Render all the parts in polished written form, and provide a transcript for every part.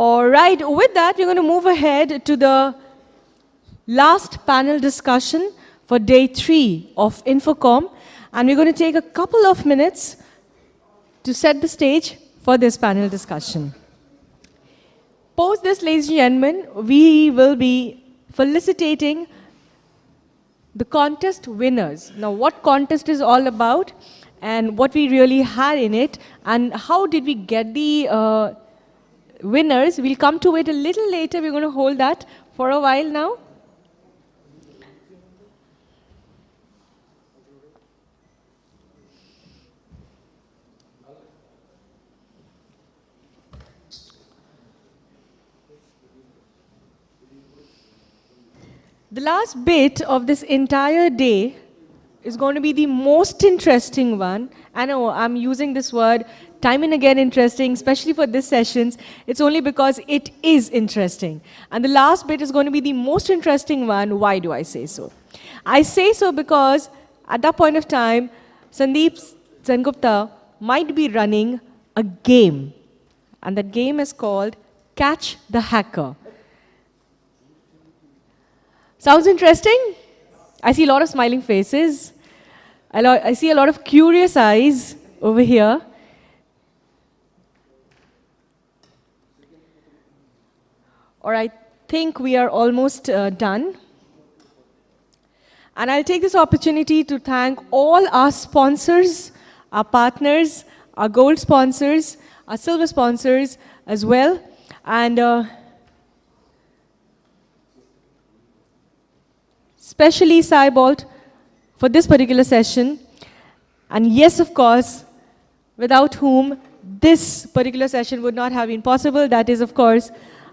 All right, with that, we're going to move ahead to the last panel discussion for day 3 of Infocom. And we're going to take a couple of minutes to set the stage for this panel discussion. Post this, ladies and gentlemen, we will be felicitating the contest winners. Now, what contest is all about and what we really had in it and how did we get the winners, we'll come to it a little later. We're going to hold that for a while now. The last bit of this entire day is going to be the most interesting one. I know I'm using this word time and again interesting, especially for this sessions. It's only because it is interesting. And the last bit is going to be the most interesting one. Why do I say so? I say so because at that point of time, Sandeep Sengupta might be running a game. And that game is called Catch the Hacker. Sounds interesting? I see a lot of smiling faces. I see a lot of curious eyes over here. Or I think we are almost done. And I'll take this opportunity to thank all our sponsors, our partners, our gold sponsors, our silver sponsors as well. And especially Cybolt for this particular session. And yes, of course, without whom this particular session would not have been possible. That is, of course,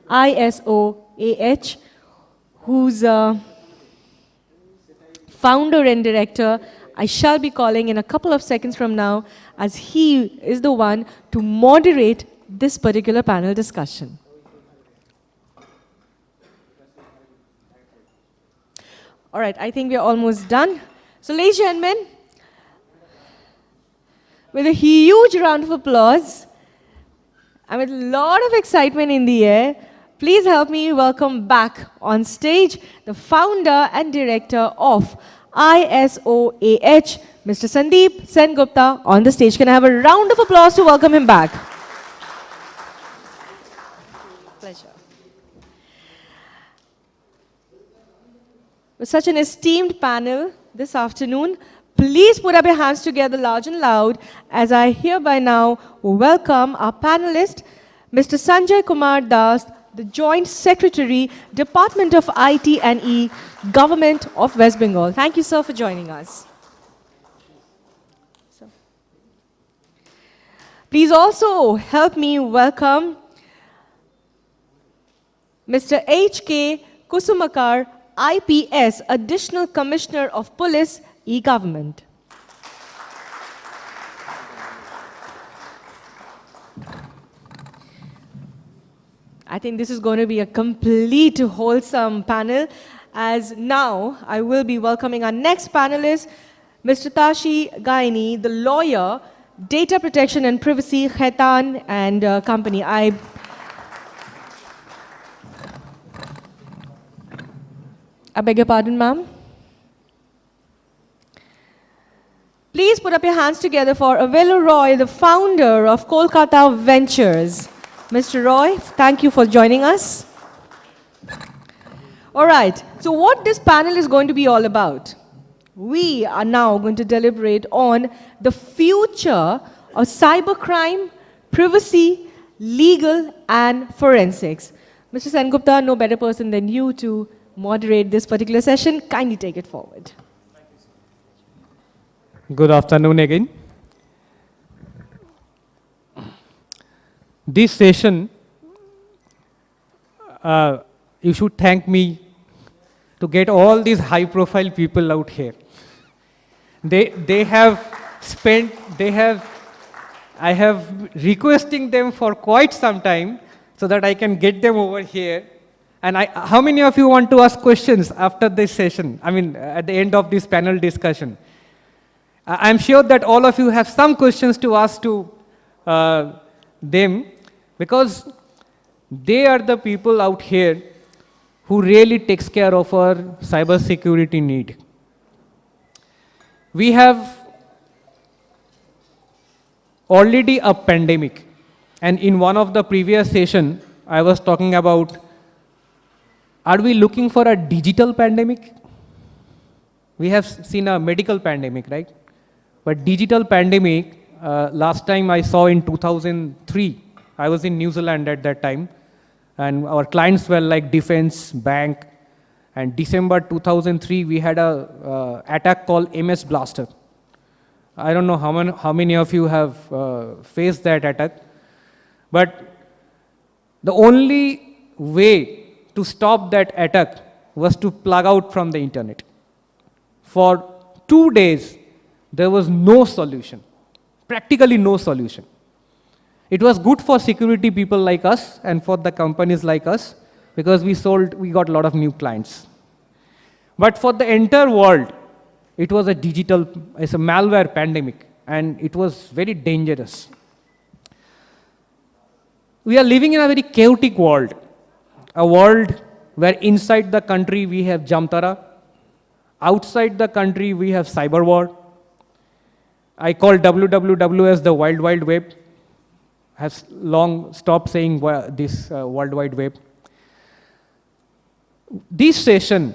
ISOAH, whose founder and director I shall be calling in a couple of seconds from now, as he is the one to moderate this particular panel discussion. All right, I think we're almost done. So, ladies and gentlemen, with a huge round of applause and with a lot of excitement in the air, please help me welcome back on stage the founder and director of ISOAH, Mr. Sandeep Sengupta, on the stage. Can I have a round of applause to welcome him back? Pleasure. With such an esteemed panel this afternoon, please put up your hands together large and loud as I hereby now welcome our panelist, Mr. Sanjay Kumar Das, the Joint Secretary, Department of IT and E, Government of West Bengal. Thank you, sir, for joining us. Please also help me welcome Mr. H.K. Kusumakar, IPS, Additional Commissioner of Police, E-Government. I think this is going to be a complete wholesome panel, as now I will be welcoming our next panelist, Mr. Tashi, Gyanee, the lawyer, Data Protection and Privacy, Khaitan and Company. I beg your pardon, ma'am. Please put up your hands together for Avelo Roy, the founder of Kolkata Ventures. Mr. Roy, thank you for joining us. All right, so what this panel is going to be all about? We are now going to deliberate on the future of cybercrime, privacy, legal, and forensics. Mr. Sengupta, no better person than you to moderate this particular session. Kindly take it forward. Good afternoon again. This session, you should thank me to get all these high-profile people out here. I have requesting them for quite some time so that I can get them over here. And how many of you want to ask questions after this session? I mean, at the end of this panel discussion. I'm sure that all of you have some questions to ask to them, because They are the people out here who really takes care of our cyber security need. We have already a pandemic, and in one of the previous session, I was talking about, are we looking for a digital pandemic? We have seen a medical pandemic, right? But digital pandemic, last time I saw in 2003, I was in New Zealand at that time, and our clients were like defense, bank, and December 2003, we had a attack called MS Blaster. I don't know how many of you have faced that attack, but the only way to stop that attack was to plug out from the internet. For 2 days, there was no solution, practically no solution. It was good for security people like us and for the companies like us because we got a lot of new clients. But for the entire world, it's a malware pandemic, and it was very dangerous. We are living in a very chaotic world, a world where inside the country we have Jamtara, outside the country we have cyber war. I call WWW as the Wild Wide Web. Has long stopped saying this World Wide Web. This session,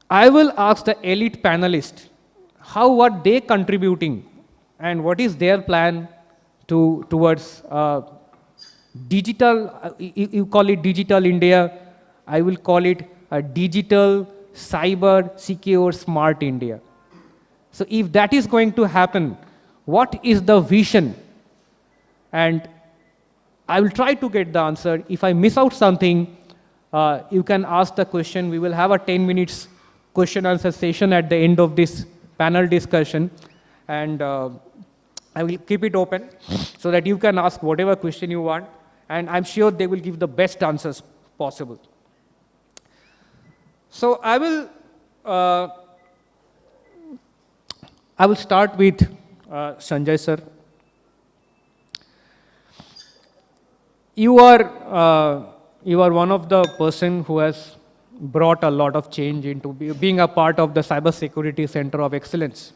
I will ask the elite panelists what they contributing and what is their plan towards digital, you call it Digital India, I will call it a digital, cyber, secure, smart India. So if that is going to happen, what is the vision? And I will try to get the answer. If I miss out something, you can ask the question. We will have a 10 minutes question answer session at the end of this panel discussion. And I will keep it open so that you can ask whatever question you want. And I'm sure they will give the best answers possible. So I will start with Sanjay sir. You are one of the person who has brought a lot of change into being a part of the Cybersecurity Center of Excellence.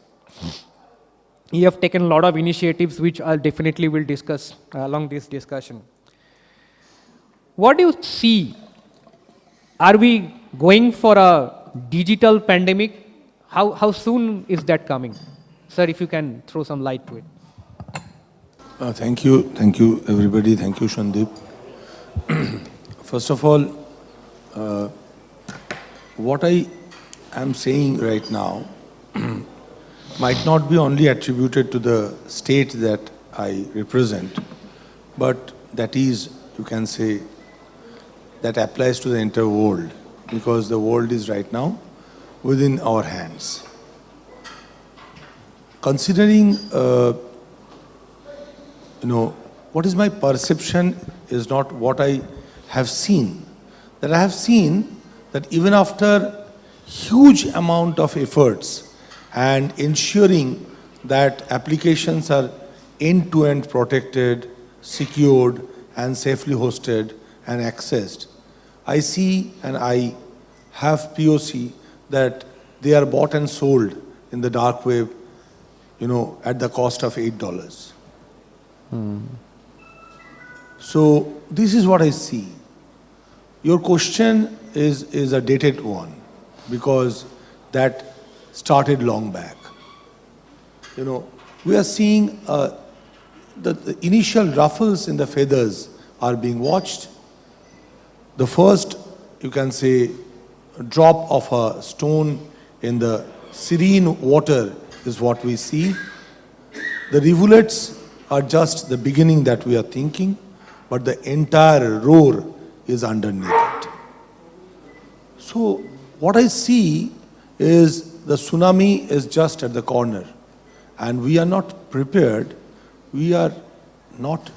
You have taken a lot of initiatives which I definitely will discuss along this discussion. What do you see? Are we going for a digital pandemic? How soon is that coming? Sir, if you can throw some light to it. Thank you, everybody. Thank you, Sandeep. First of all, what I am saying right now might not be only attributed to the state that I represent, but that is, you can say, that applies to the entire world, because the world is right now within our hands. Considering what is my perception is not what I have seen. That I have seen that even after huge amount of efforts and ensuring that applications are end-to-end protected, secured, and safely hosted and accessed, I see and I have POC that they are bought and sold in the dark web, at the cost of $8. So this is what I see. Your question is a dated one, because that started long back. We are seeing the initial ruffles in the feathers are being watched. The first, you can say, drop of a stone in the serene water is what we see. The rivulets are just the beginning that we are thinking, but the entire roar is underneath it. So what I see is the tsunami is just at the corner, and we are not prepared. We are not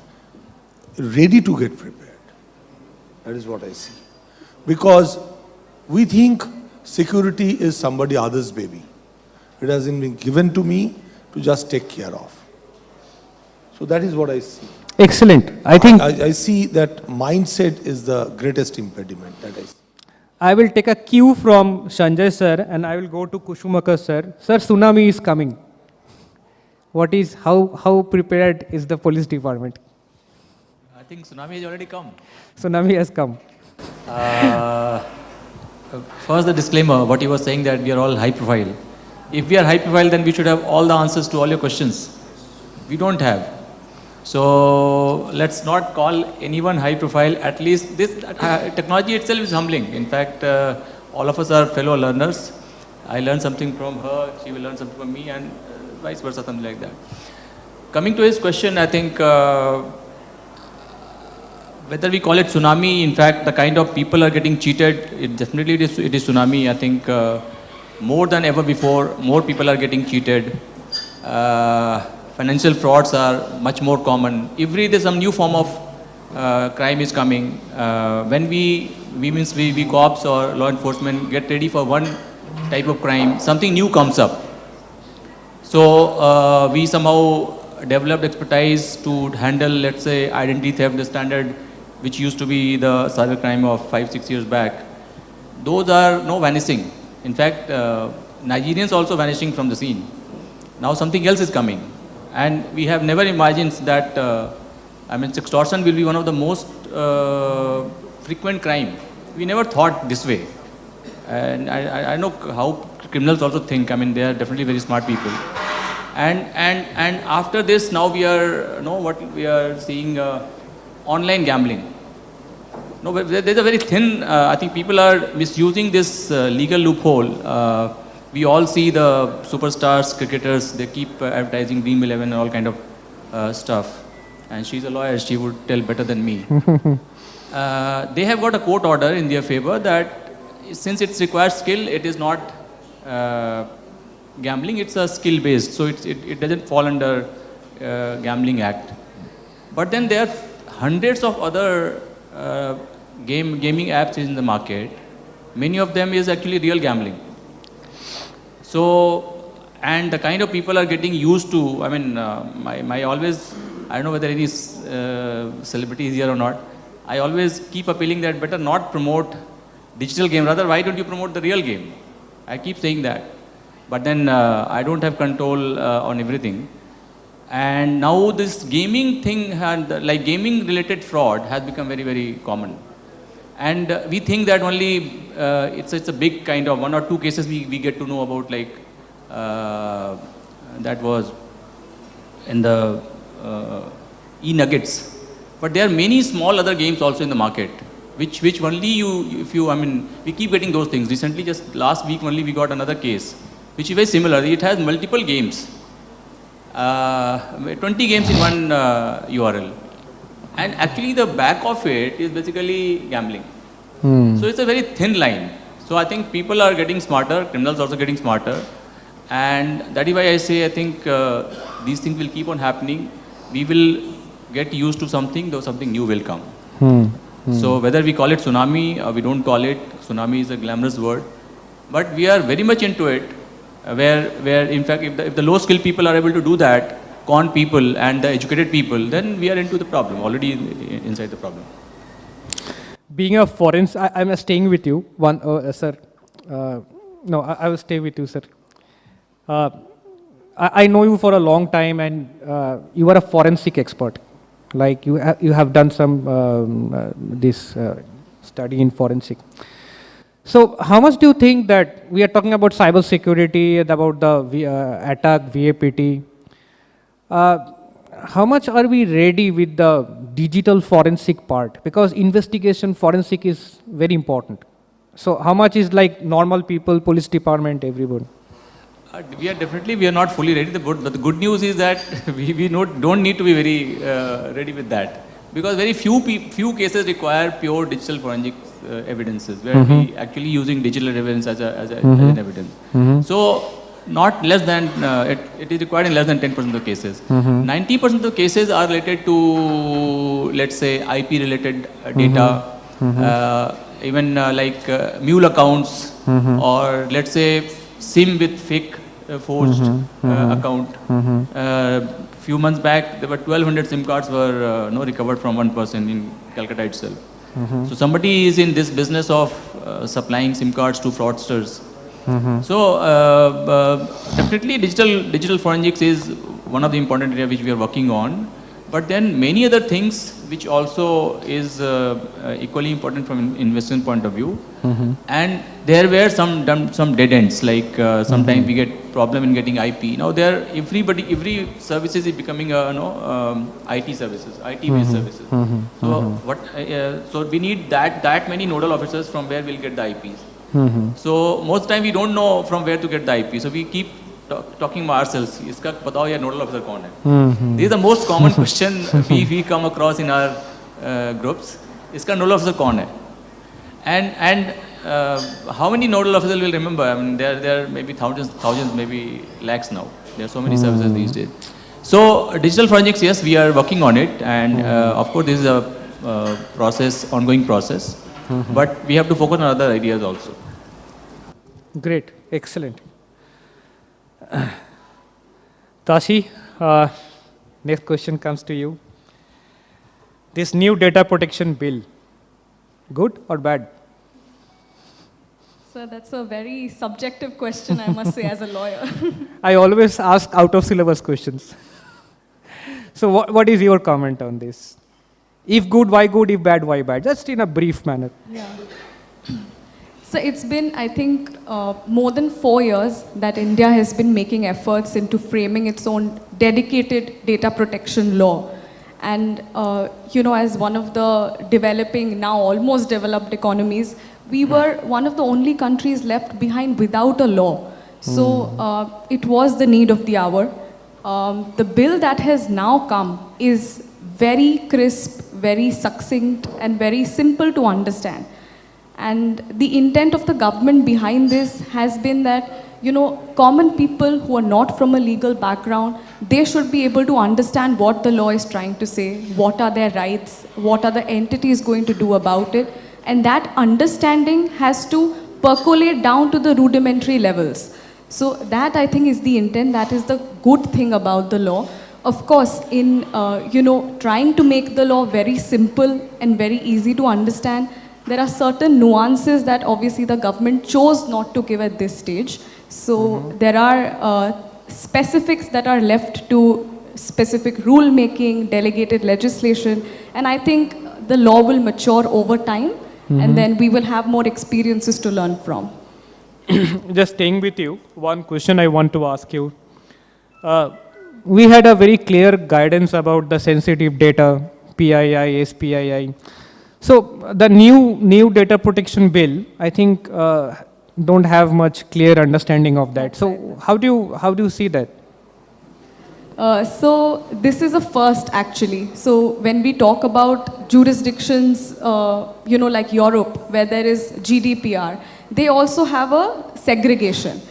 ready to get prepared. That is what I see. Because we think security is somebody else's baby. It hasn't been given to me to just take care of. So that is what I see. Excellent. I think I see that mindset is the greatest impediment that I see. I will take a cue from Sanjay sir and I will go to Kusumakar sir. Sir, tsunami is coming. How prepared is the police department? I think tsunami has already come. Tsunami has come. Uh, First, the disclaimer, what you were saying that we are all high profile. If we are high profile, then we should have all the answers to all your questions. We don't have. So let's not call anyone high profile. At least this technology itself is humbling. In fact, all of us are fellow learners. I learned something from her, she will learn something from me, and vice versa, something like that. Coming to his question, I think whether we call it tsunami, in fact, the kind of people are getting cheated, it definitely it is tsunami. I think more than ever before, more people are getting cheated. Financial frauds are much more common. Every day some new form of crime is coming. When we cops or law enforcement get ready for one type of crime, something new comes up. So we somehow developed expertise to handle, let's say, identity theft, the standard which used to be the cybercrime of 5-6 years back. Those are no vanishing. In fact, Nigerians also vanishing from the scene. Now something else is coming. And we have never imagined that, extortion will be one of the most frequent crime. We never thought this way. And I know how criminals also think. They are definitely very smart people. And after this, now we are seeing online gambling. No, but there's a very thin, I think people are misusing this legal loophole. We all see the superstars, cricketers, they keep advertising Dream 11 and all kind of stuff. And she's a lawyer, she would tell better than me. They have got a court order in their favor that since it requires skill, it is not gambling, it's a skill based. So it doesn't fall under Gambling Act. But then there are hundreds of other gaming apps in the market. Many of them is actually real gambling. So, and the kind of people are getting used to, my always, I don't know whether any celebrity is here or not, I always keep appealing that better not promote digital game, rather why don't you promote the real game? I keep saying that. But then I don't have control on everything. And now this gaming thing, like gaming related fraud has become very, very common. And we think that only it's a big kind of 1 or 2 cases we get to know about, like that was in the e-nuggets. But there are many small other games also in the market, which only we keep getting those things. Recently, just last week only we got another case, which is very similar. It has multiple games. 20 games in one URL. And actually the back of it is basically gambling. So it's a very thin line. So I think people are getting smarter, criminals also getting smarter. And that is why I say I think these things will keep on happening. We will get used to something, though something new will come. So whether we call it tsunami or we don't call it, tsunami is a glamorous word. But we are very much into it. Where in fact if the low skilled people are able to do that, con people and the educated people, then we are into the problem, already inside the problem. Being a forensic, I'm staying with you, sir. No, I will stay with you, sir. I know you for a long time and you are a forensic expert. Like you have done some this study in forensic. So how much do you think that we are talking about cyber security, about the attack, VAPT? How much are we ready with the digital forensic part? Because investigation forensic is very important. So how much is like normal people, police department, everyone? We are not fully ready. But the good news is that we don't need to be very ready with that. Because very few cases require pure digital forensic evidences, where we actually using digital evidence as an evidence. So not less than, it is required in less than 10% of the cases. 90% of the cases are related to, let's say, IP related data, even like mule accounts, or let's say SIM with fake forged account. Few months back, there were 1,200 SIM cards were recovered from one person in Calcutta itself. So somebody is in this business of supplying SIM cards to fraudsters. So definitely digital forensics is one of the important areas which we are working on. But then many other things which also is equally important from an investment point of view. And there were some dead ends, like sometimes we get problem in getting IP. Now every services is becoming IT services, IT based services. So we need that many nodal officers from where we'll get the IPs. So most time we don't know from where to get the IP. So we keep talking about ourselves. इसका बताओ यार nodal officer कौन है? This is the most common question we come across in our groups. इसका nodal officer कौन है? And how many nodal officers will remember? I mean, there may be thousands, maybe lakhs now. There are so many services these days. So digital forensics, yes, we are working on it, and of course this is a ongoing process. But we have to focus on other ideas also. Great, excellent. Tashi, next question comes to you. This new data protection bill, good or bad? So that's a very subjective question, I must say, as a lawyer. I always ask out of syllabus questions. So what is your comment on this? If good, why good? If bad, why bad? Just in a brief manner. Yeah. So it's been, I think, more than 4 years that India has been making efforts into framing its own dedicated data protection law. And, as one of the developing, now almost developed economies, we were one of the only countries left behind without a law. So it was the need of the hour. The bill that has now come is very crisp, very succinct, and very simple to understand. And the intent of the government behind this has been that, common people who are not from a legal background, they should be able to understand what the law is trying to say, what are their rights, what are the entities going to do about it. And that understanding has to percolate down to the rudimentary levels. So that, I think, is the intent. That is the good thing about the law. Of course, in, trying to make the law very simple and very easy to understand, there are certain nuances that obviously the government chose not to give at this stage. So there are specifics that are left to specific rule making, delegated legislation, and I think the law will mature over time, and then we will have more experiences to learn from. Just staying with you, one question I want to ask you. We had a very clear guidance about the sensitive data, PII, SPII. So the new data protection bill, I think, don't have much clear understanding of that. So how do you see that? So this is a first, actually. So when we talk about jurisdictions, like Europe, where there is GDPR, they also have a segregation.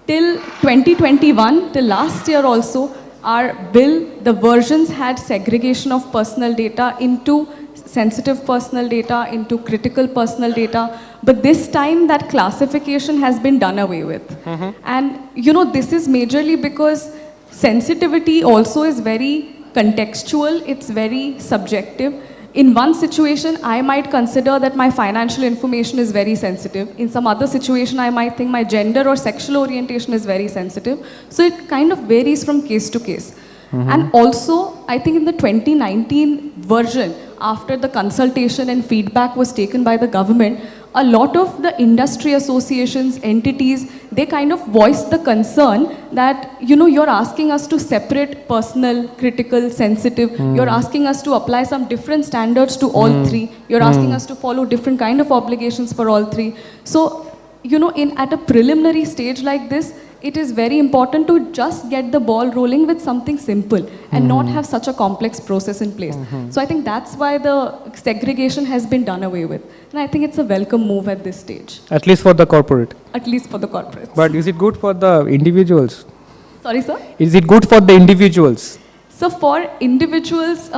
Till 2021, till last year also, our bill, the versions had segregation of personal data into sensitive personal data, into critical personal data. But this time that classification has been done away with. And this is majorly because sensitivity also is very contextual, it's very subjective. In one situation, I might consider that my financial information is very sensitive. In some other situation, I might think my gender or sexual orientation is very sensitive. So it kind of varies from case to case. And also, I think in the 2019 version, after the consultation and feedback was taken by the government, a lot of the industry associations, entities, they kind of voiced the concern that, you're asking us to separate personal, critical, sensitive. You're asking us to apply some different standards to all three. You're asking us to follow different kind of obligations for all three. So, at a preliminary stage like this, it is very important to just get the ball rolling with something simple and not have such a complex process in place. So I think that's why the segregation has been done away with. And I think it's a welcome move at this stage. At least for the corporate. At least for the corporates. But is it good for the individuals? Sorry, sir? Is it good for the individuals? So for individuals,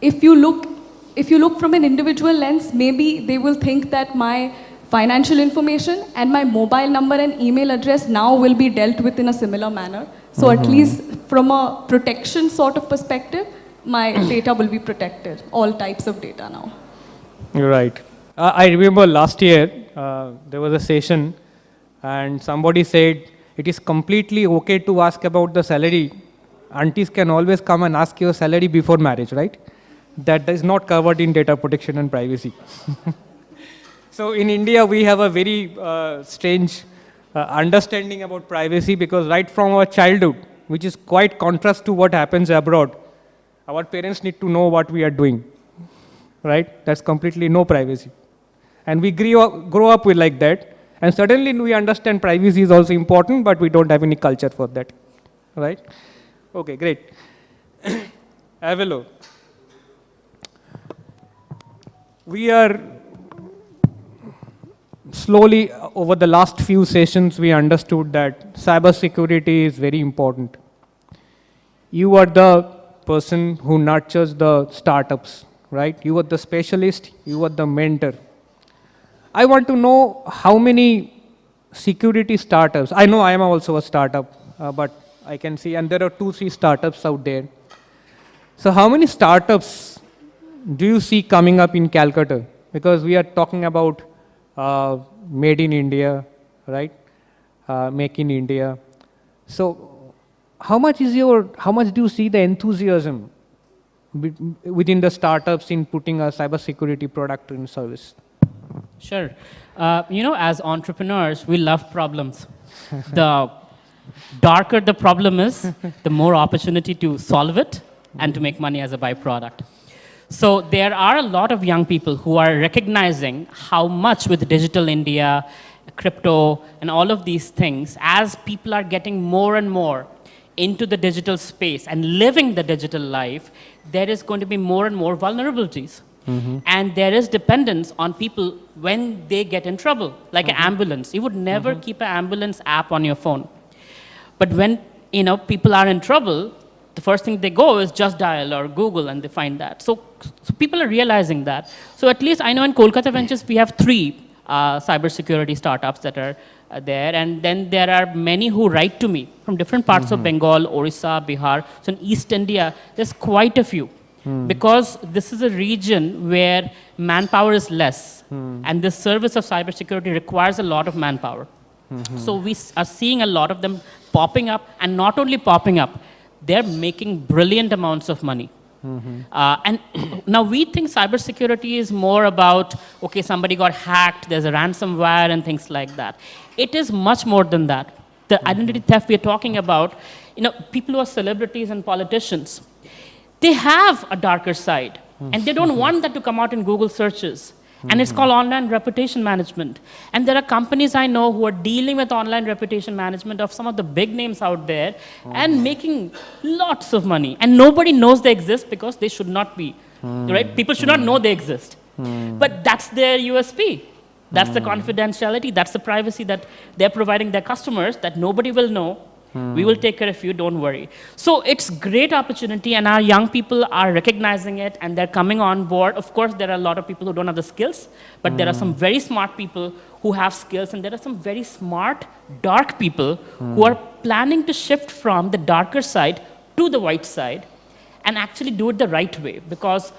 if you look from an individual lens, maybe they will think that my financial information, and my mobile number and email address now will be dealt with in a similar manner. So at least from a protection sort of perspective, my data will be protected, all types of data now. You're right. I remember last year, there was a session and somebody said, it is completely okay to ask about the salary. Aunties can always come and ask your salary before marriage, right? That is not covered in data protection and privacy. So in India, we have a very strange understanding about privacy because right from our childhood, which is quite contrast to what happens abroad, our parents need to know what we are doing, right? That's completely no privacy. And we grow up with like that. And certainly we understand privacy is also important, but we don't have any culture for that, right? Okay, great. Avelo. We are slowly, over the last few sessions, we understood that cybersecurity is very important. You are the person who nurtures the startups, right? You are the specialist, you are the mentor. I want to know how many security startups, I know I am also a startup, but I can see, and there are 2-3 startups out there. So how many startups do you see coming up in Calcutta? Because we are talking about made in India, right? Make in India. So how much do you see the enthusiasm within the startups in putting a cybersecurity product in service? Sure. As entrepreneurs, we love problems. The darker the problem is, the more opportunity to solve it and to make money as a byproduct. So there are a lot of young people who are recognizing how much with digital India, crypto, and all of these things, as people are getting more and more into the digital space and living the digital life, there is going to be more and more vulnerabilities. And there is dependence on people when they get in trouble, like an ambulance. You would never keep an ambulance app on your phone. But when people are in trouble, the first thing they go is just dial or Google and they find that. So people are realizing that. So at least I know in Kolkata Ventures we have 3 cybersecurity startups that are there. And then there are many who write to me from different parts of Bengal, Orissa, Bihar. So in East India, there's quite a few. Because this is a region where manpower is less. And this service of cybersecurity requires a lot of manpower. So we are seeing a lot of them popping up, and not only popping up, they're making brilliant amounts of money. And now we think cybersecurity is more about, okay, somebody got hacked, there's a ransomware and things like that. It is much more than that. The identity theft we're talking about, people who are celebrities and politicians, they have a darker side, and they don't want that to come out in Google searches. And it's called online reputation management. And there are companies I know who are dealing with online reputation management of some of the big names out there and making lots of money. And nobody knows they exist because they should not be, right? People should not know they exist. But that's their USP. That's the confidentiality, that's the privacy that they're providing their customers that nobody will know. We will take care of you, don't worry. So it's great opportunity, and our young people are recognizing it, and they're coming on board. Of course, there are a lot of people who don't have the skills, but there are some very smart people who have skills, and there are some very smart, dark people who are planning to shift from the darker side to the white side and actually do it the right way. Because,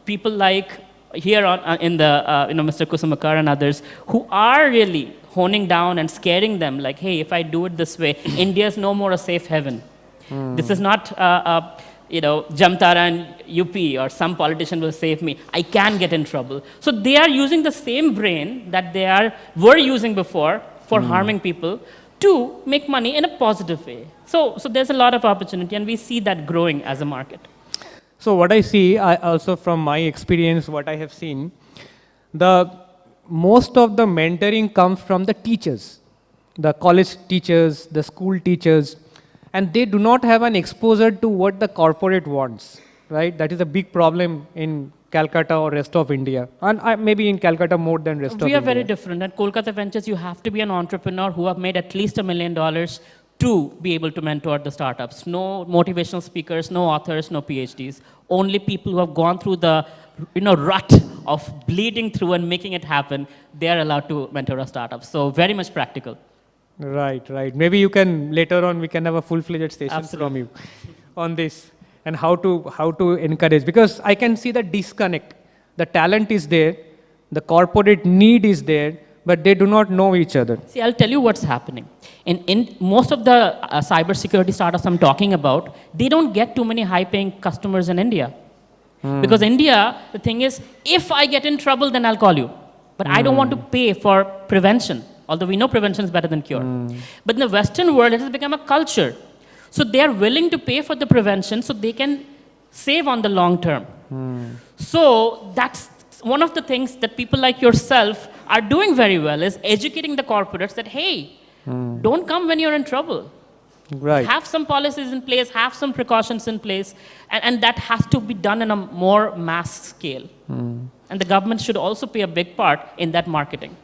people like here in the, Mr. Kusumakar and others who are really honing down and scaring them, like, hey, if I do it this way, India's no more a safe haven. This is not, Jamtara and UP or some politician will save me. I can get in trouble. So they are using the same brain that they were using before for harming people to make money in a positive way. So there's a lot of opportunity, and we see that growing as a market. So what I see, also from my experience, what I have seen, most of the mentoring comes from the teachers, the college teachers, the school teachers, and they do not have an exposure to what the corporate wants, right? That is a big problem in Calcutta or rest of India, and maybe in Calcutta more than rest of India. We are very different. At Kolkata Ventures, you have to be an entrepreneur who have made at least $1 million to be able to mentor the startups. No motivational speakers, no authors, no PhDs. Only people who have gone through the rut of bleeding through and making it happen, they are allowed to mentor a startup. So very much practical. Right, right. Maybe you can, later on, we can have a full-fledged session from Absolutely. you on this and how to encourage. Because I can see the disconnect. The talent is there, the corporate need is there, but they do not know each other. See, I'll tell you what's happening. In most of the cybersecurity startups I'm talking about, they don't get too many high-paying customers in India. Because India, the thing is, if I get in trouble, then I'll call you. But I don't want to pay for prevention, although we know prevention is better than cure. But in the Western world, it has become a culture. So they are willing to pay for the prevention so they can save on the long term. So that's one of the things that people like yourself are doing very well, is educating the corporates that, hey, don't come when you're in trouble. Right. Have some policies in place, have some precautions in place, and that has to be done in a more mass scale. And the government should also play a big part in that marketing.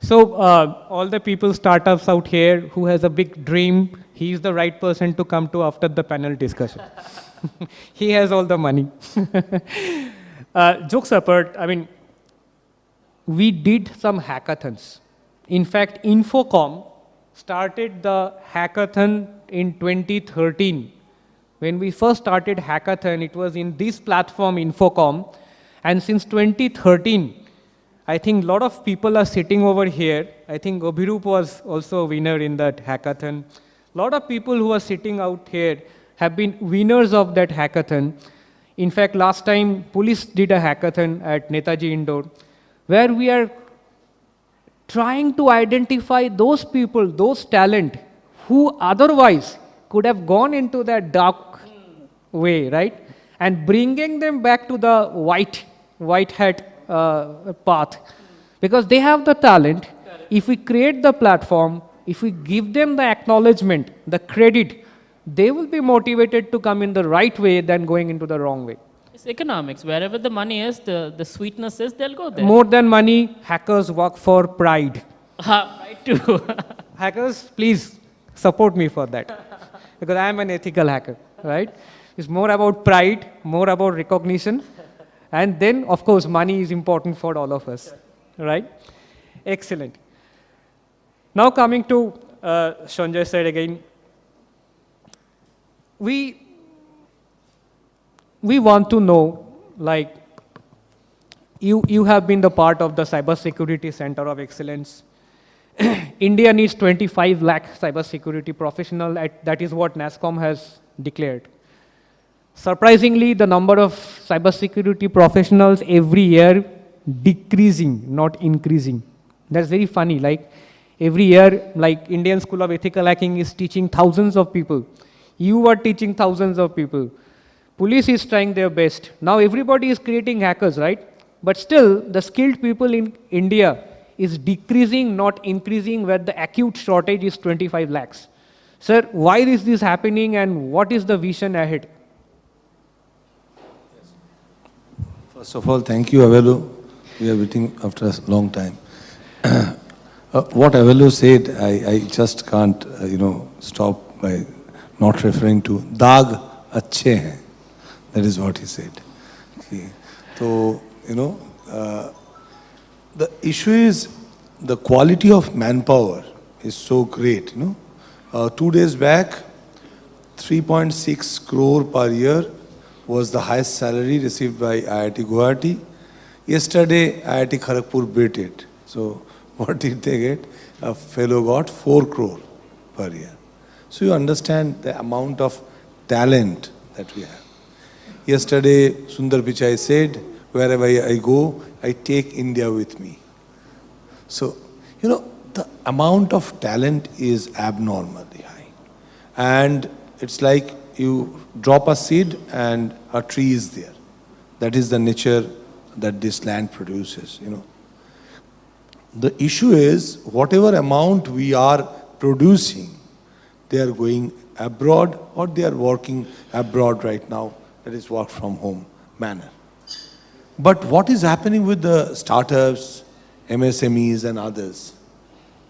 So all the people, startups out here who has a big dream, he is the right person to come to after the panel discussion. He has all the money. Jokes apart, I mean, we did some hackathons. In fact, Infocom started the hackathon in 2013. When we first started hackathon, it was in this platform, Infocom. And since 2013, I think a lot of people are sitting over here. I think Abhirup was also a winner in that hackathon. A lot of people who are sitting out here have been winners of that hackathon. In fact, last time, police did a hackathon at Netaji Indoor, where we are trying to identify those people, those talent, who otherwise could have gone into that dark way, right? And bringing them back to the white hat path. Because they have the talent. If we create the platform, if we give them the acknowledgement, the credit, they will be motivated to come in the right way than going into the wrong way. It's economics. Wherever the money is, the sweetness is, they'll go there. More than money, hackers work for pride. Right too. Hackers, please support me for that. Because I am an ethical hacker, right? It's more about pride, more about recognition. And then, of course, money is important for all of us, right? Excellent. Now coming to Sanjay said again, we want to know, like, you have been the part of the Cybersecurity Center of Excellence. India needs 25 lakh cybersecurity professionals. That is what NASSCOM has declared. Surprisingly, the number of cybersecurity professionals every year decreasing, not increasing. That's very funny. Like every year, like Indian School of Ethical Hacking is teaching thousands of people. You are teaching thousands of people. Police is trying their best. Now everybody is creating hackers, right? But still, the skilled people in India is decreasing, not increasing, where the acute shortage is 25 lakhs. Sir, why is this happening and what is the vision ahead? First of all, thank you, Avelo. We are waiting after a long time. What Avelo said, I just can't, stop by not referring to Daag achhe hain. That is what he said. Okay. So, the issue is the quality of manpower is so great. 2 days back, 3.6 crore per year was the highest salary received by IIT Guwahati. Yesterday, IIT Kharagpur beat it. So, what did they get? A fellow got 4 crore per year. So, you understand the amount of talent that we have. Yesterday, Sundar Pichai said, wherever I go, I take India with me. So, the amount of talent is abnormally high. And it's like you drop a seed and a tree is there. That is the nature that this land produces, The issue is, whatever amount we are producing, they are going abroad or they are working abroad right now. That is work from home manner. But what is happening with the startups, MSMEs and others?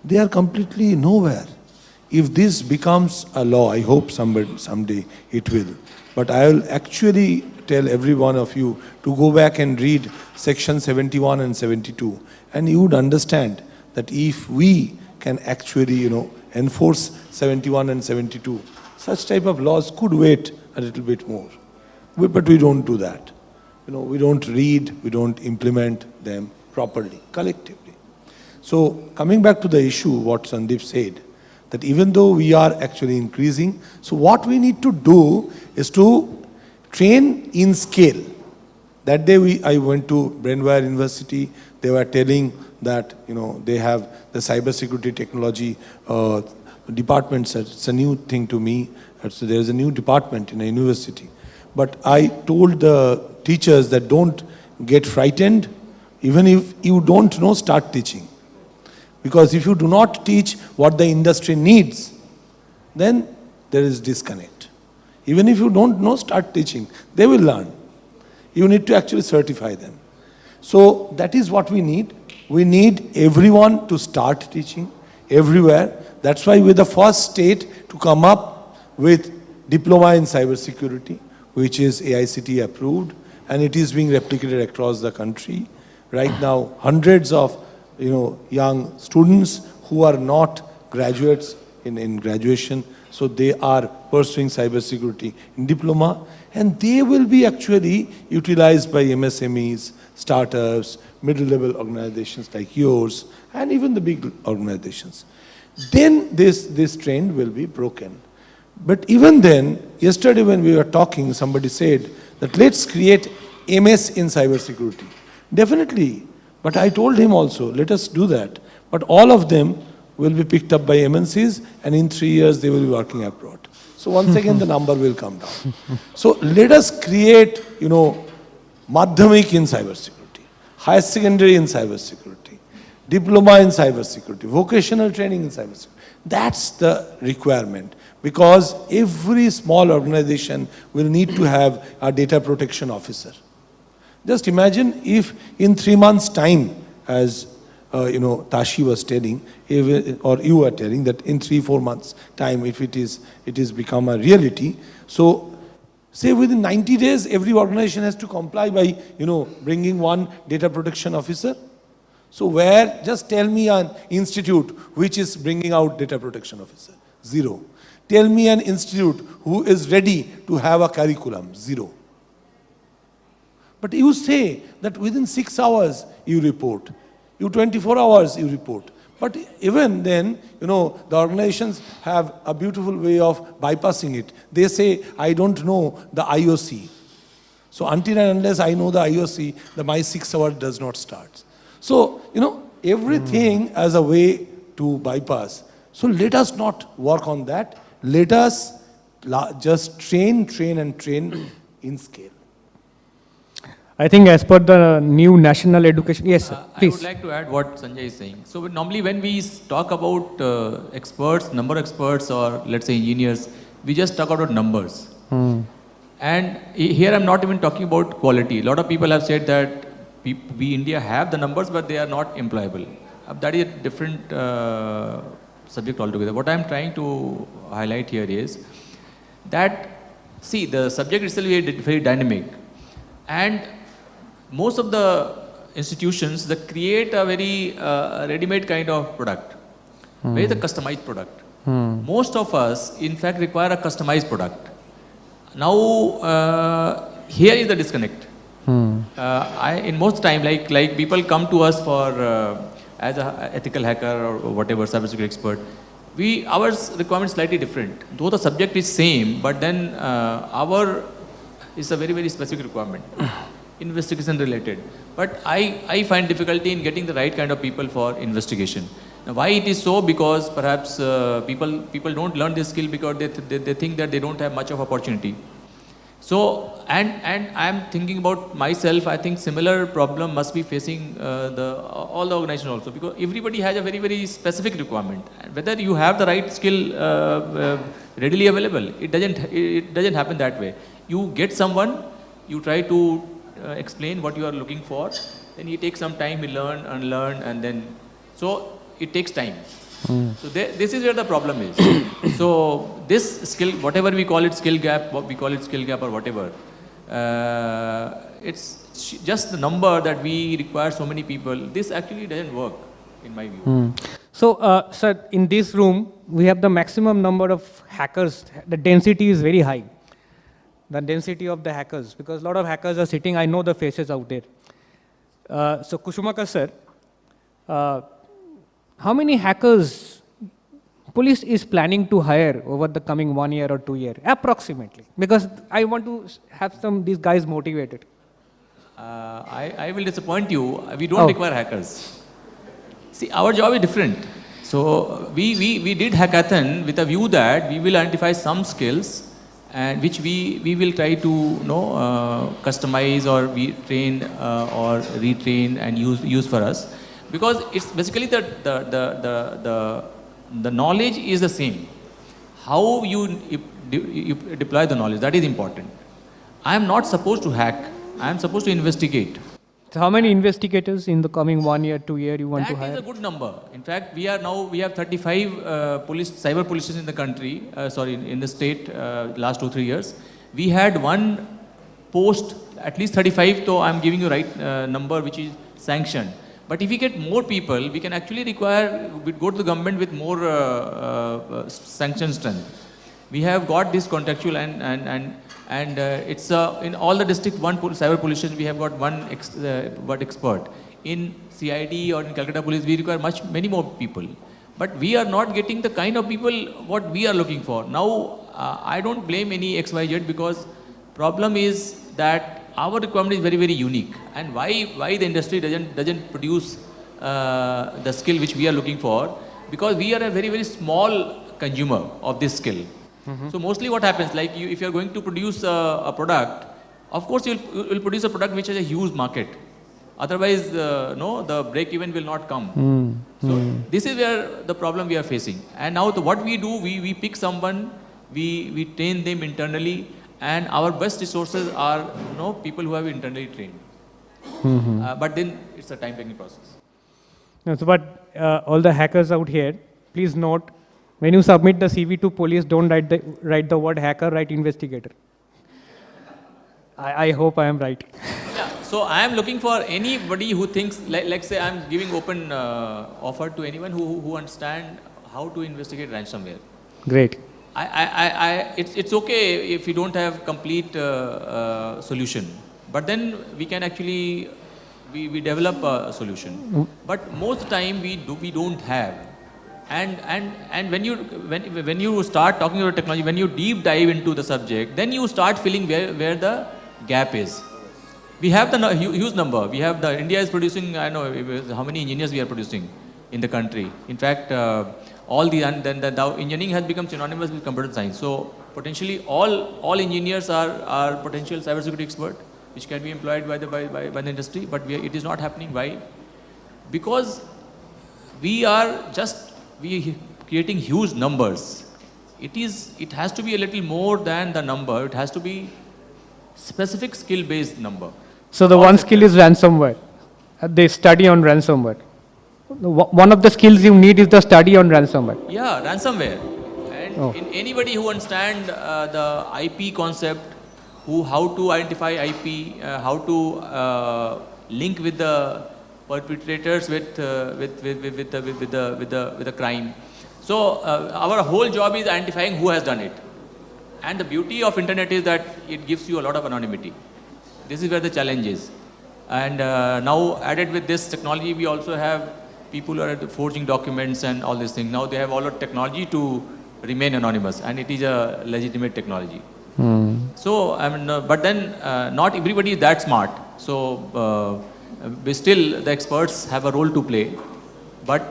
They are completely nowhere. if this becomes a law, I hope someday it will, but I will actually tell every one of you to go back and read section 71 and 72, and you would understand that if we can actually, enforce 71 and 72, such type of laws could wait a little bit more. But we don't do that. We don't read, we don't implement them properly, collectively. So coming back to the issue, what Sandeep said, that even though we are actually increasing, so what we need to do is to train in scale. That day I went to Brainwire University, they were telling that they have the cybersecurity technology departments. It's a new thing to me. So there's a new department in a university. But I told the teachers that don't get frightened. Even if you don't know, start teaching. Because if you do not teach what the industry needs, then there is disconnect. Even if you don't know, start teaching. They will learn. You need to actually certify them. So that is what we need. We need everyone to start teaching everywhere. That's why we're the first state to come up with diploma in cybersecurity, which is AICTE approved, and it is being replicated across the country. Right now, hundreds of young students who are not graduates in graduation, so they are pursuing cybersecurity in diploma, and they will be actually utilized by MSMEs, startups, middle-level organizations like yours, and even the big organizations. Then this trend will be broken. But even then, yesterday when we were talking, somebody said that let's create MS in cybersecurity. Definitely. But I told him also, let us do that. But all of them will be picked up by MNCs, and in 3 years they will be working abroad. So once again the number will come down. So let us create, Madhyamik in cybersecurity, higher secondary in cybersecurity, diploma in cybersecurity, vocational training in cybersecurity. That's the requirement, because every small organization will need to have a data protection officer. Just imagine if in 3 months' time, as Tashi was telling, or you were telling, that in 3-4 months' time, if it is become a reality, so say within 90 days, every organization has to comply by bringing one data protection officer. So just tell me an institute which is bringing out data protection officer. 0. Tell me an institute who is ready to have a curriculum. 0. But you say that within 6 hours you report. You 24 hours you report. But even then, the organizations have a beautiful way of bypassing it. They say, I don't know the IOC. So until and unless I know the IOC, my 6 hours does not start. So, everything as a way to bypass. So let us not work on that. Let us just train in scale. I think as per the new national education, yes sir, please. I would like to add what Sanjay is saying. So normally when we talk about experts, number of experts, or let's say engineers, we just talk about numbers. And here I'm not even talking about quality. A lot of people have said that we India have the numbers, but they are not employable. That is a different subject altogether. What I'm trying to highlight here is that, see, the subject itself is very dynamic, and most of the institutions, they create a very ready-made kind of product, very the customized product. Most of us, in fact, require a customized product. Now, here is the disconnect. In most time, like people come to us for as a ethical hacker or whatever, cybersecurity expert. Our requirement is slightly different. Though the subject is same, but then our is a very, very specific requirement, investigation related. But I find difficulty in getting the right kind of people for investigation. Now, why it is so? Because perhaps people don't learn this skill because they think that they don't have much of opportunity. So, and I'm thinking about myself, I think similar problem must be facing all the organizations also, because everybody has a very, very specific requirement. And whether you have the right skill readily available, it doesn't happen that way. You get someone, you try to explain what you are looking for, then he takes some time, he learn, unlearn, and then, so it takes time. So this is where the problem is. So this skill, whatever we call it skill gap, what we call it skill gap or whatever, it's just the number that we require so many people. This actually doesn't work, in my view. So, sir, in this room, we have the maximum number of hackers. The density is very high. The density of the hackers, because a lot of hackers are sitting. I know the faces out there. So, Kusumakar, sir, how many hackers police is planning to hire over the coming 1 year or 2 year, approximately? Because I want to have these guys motivated. I will disappoint you. We don't require hackers. See, our job is different. So we did hackathon with a view that we will identify some skills and which we will try to customize or we train or retrain and use for us, because it's basically the knowledge is the same. How you deploy the knowledge, that is important. I am not supposed to hack. I am supposed to investigate. So how many investigators in the coming 1 year, 2 year you want to hire? That is a good number. In fact, we have 35 cyber police stations in the country, in the state, last 2-3 years. We had one post, at least 35, so I'm giving you right number which is sanctioned. But if we get more people, we can actually go to the government with more sanction strength. We have got this contractual and it's in all the district, one cyber police station, we have got one expert. In CID or in Calcutta Police, we require many more people. But we are not getting the kind of people what we are looking for. Now, I don't blame any XYZ, because problem is that our requirement is very, very unique. And why the industry doesn't produce the skill which we are looking for? Because we are a very, very small consumer of this skill. So mostly what happens, like if you are going to produce a product, of course you'll produce a product which has a huge market. Otherwise, the break even will not come. So this is where the problem we are facing. And now what we do, we pick someone, we train them internally, and our best resources are people who have internally trained. But then it's a time-taking process. No, so, but all the hackers out here, please note, when you submit the CV to police, don't write the word hacker, write investigator. I hope I am right. Yeah, so I am looking for anybody who thinks, like say I'm giving open offer to anyone who understand how to investigate ransomware. Great. It's okay if you don't have complete solution, but then we can actually we develop a solution. But most time we don't have. And when you start talking about technology, when you deep dive into the subject, then you start feeling where the gap is. We have the huge number. India is producing, I know how many engineers we are producing in the country. In fact, the engineering has become synonymous with computer science. So potentially all engineers are potential cybersecurity expert, which can be employed by the industry. But it is not happening. Why? Because we are creating huge numbers. It has to be a little more than the number. It has to be specific skill-based number. So the one skill is ransomware. They study on ransomware. One of the skills you need is the study on ransomware. Yeah, ransomware. And anybody who understand the IP concept, how to identify IP, how to link with the perpetrators with the crime. So our whole job is identifying who has done it. And the beauty of internet is that it gives you a lot of anonymity. This is where the challenge is. And now added with this technology, we also have people who are forging documents and all these things. Now they have all the technology to remain anonymous, and it is a legitimate technology. So, but then not everybody is that smart. So, still the experts have a role to play. But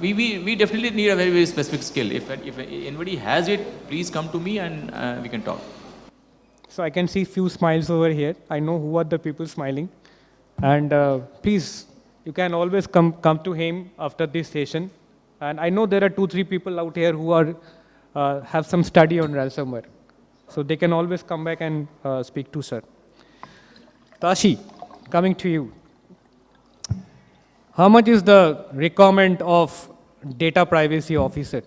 we definitely need a very, very specific skill. If anybody has it, please come to me and we can talk. So I can see few smiles over here. I know who are the people smiling. And please, you can always come to him after this session. And I know there are 2-3 people out here who have some study on ransomware. So they can always come back and speak to sir. Tashi, coming to you. How much is the requirement of data privacy officer?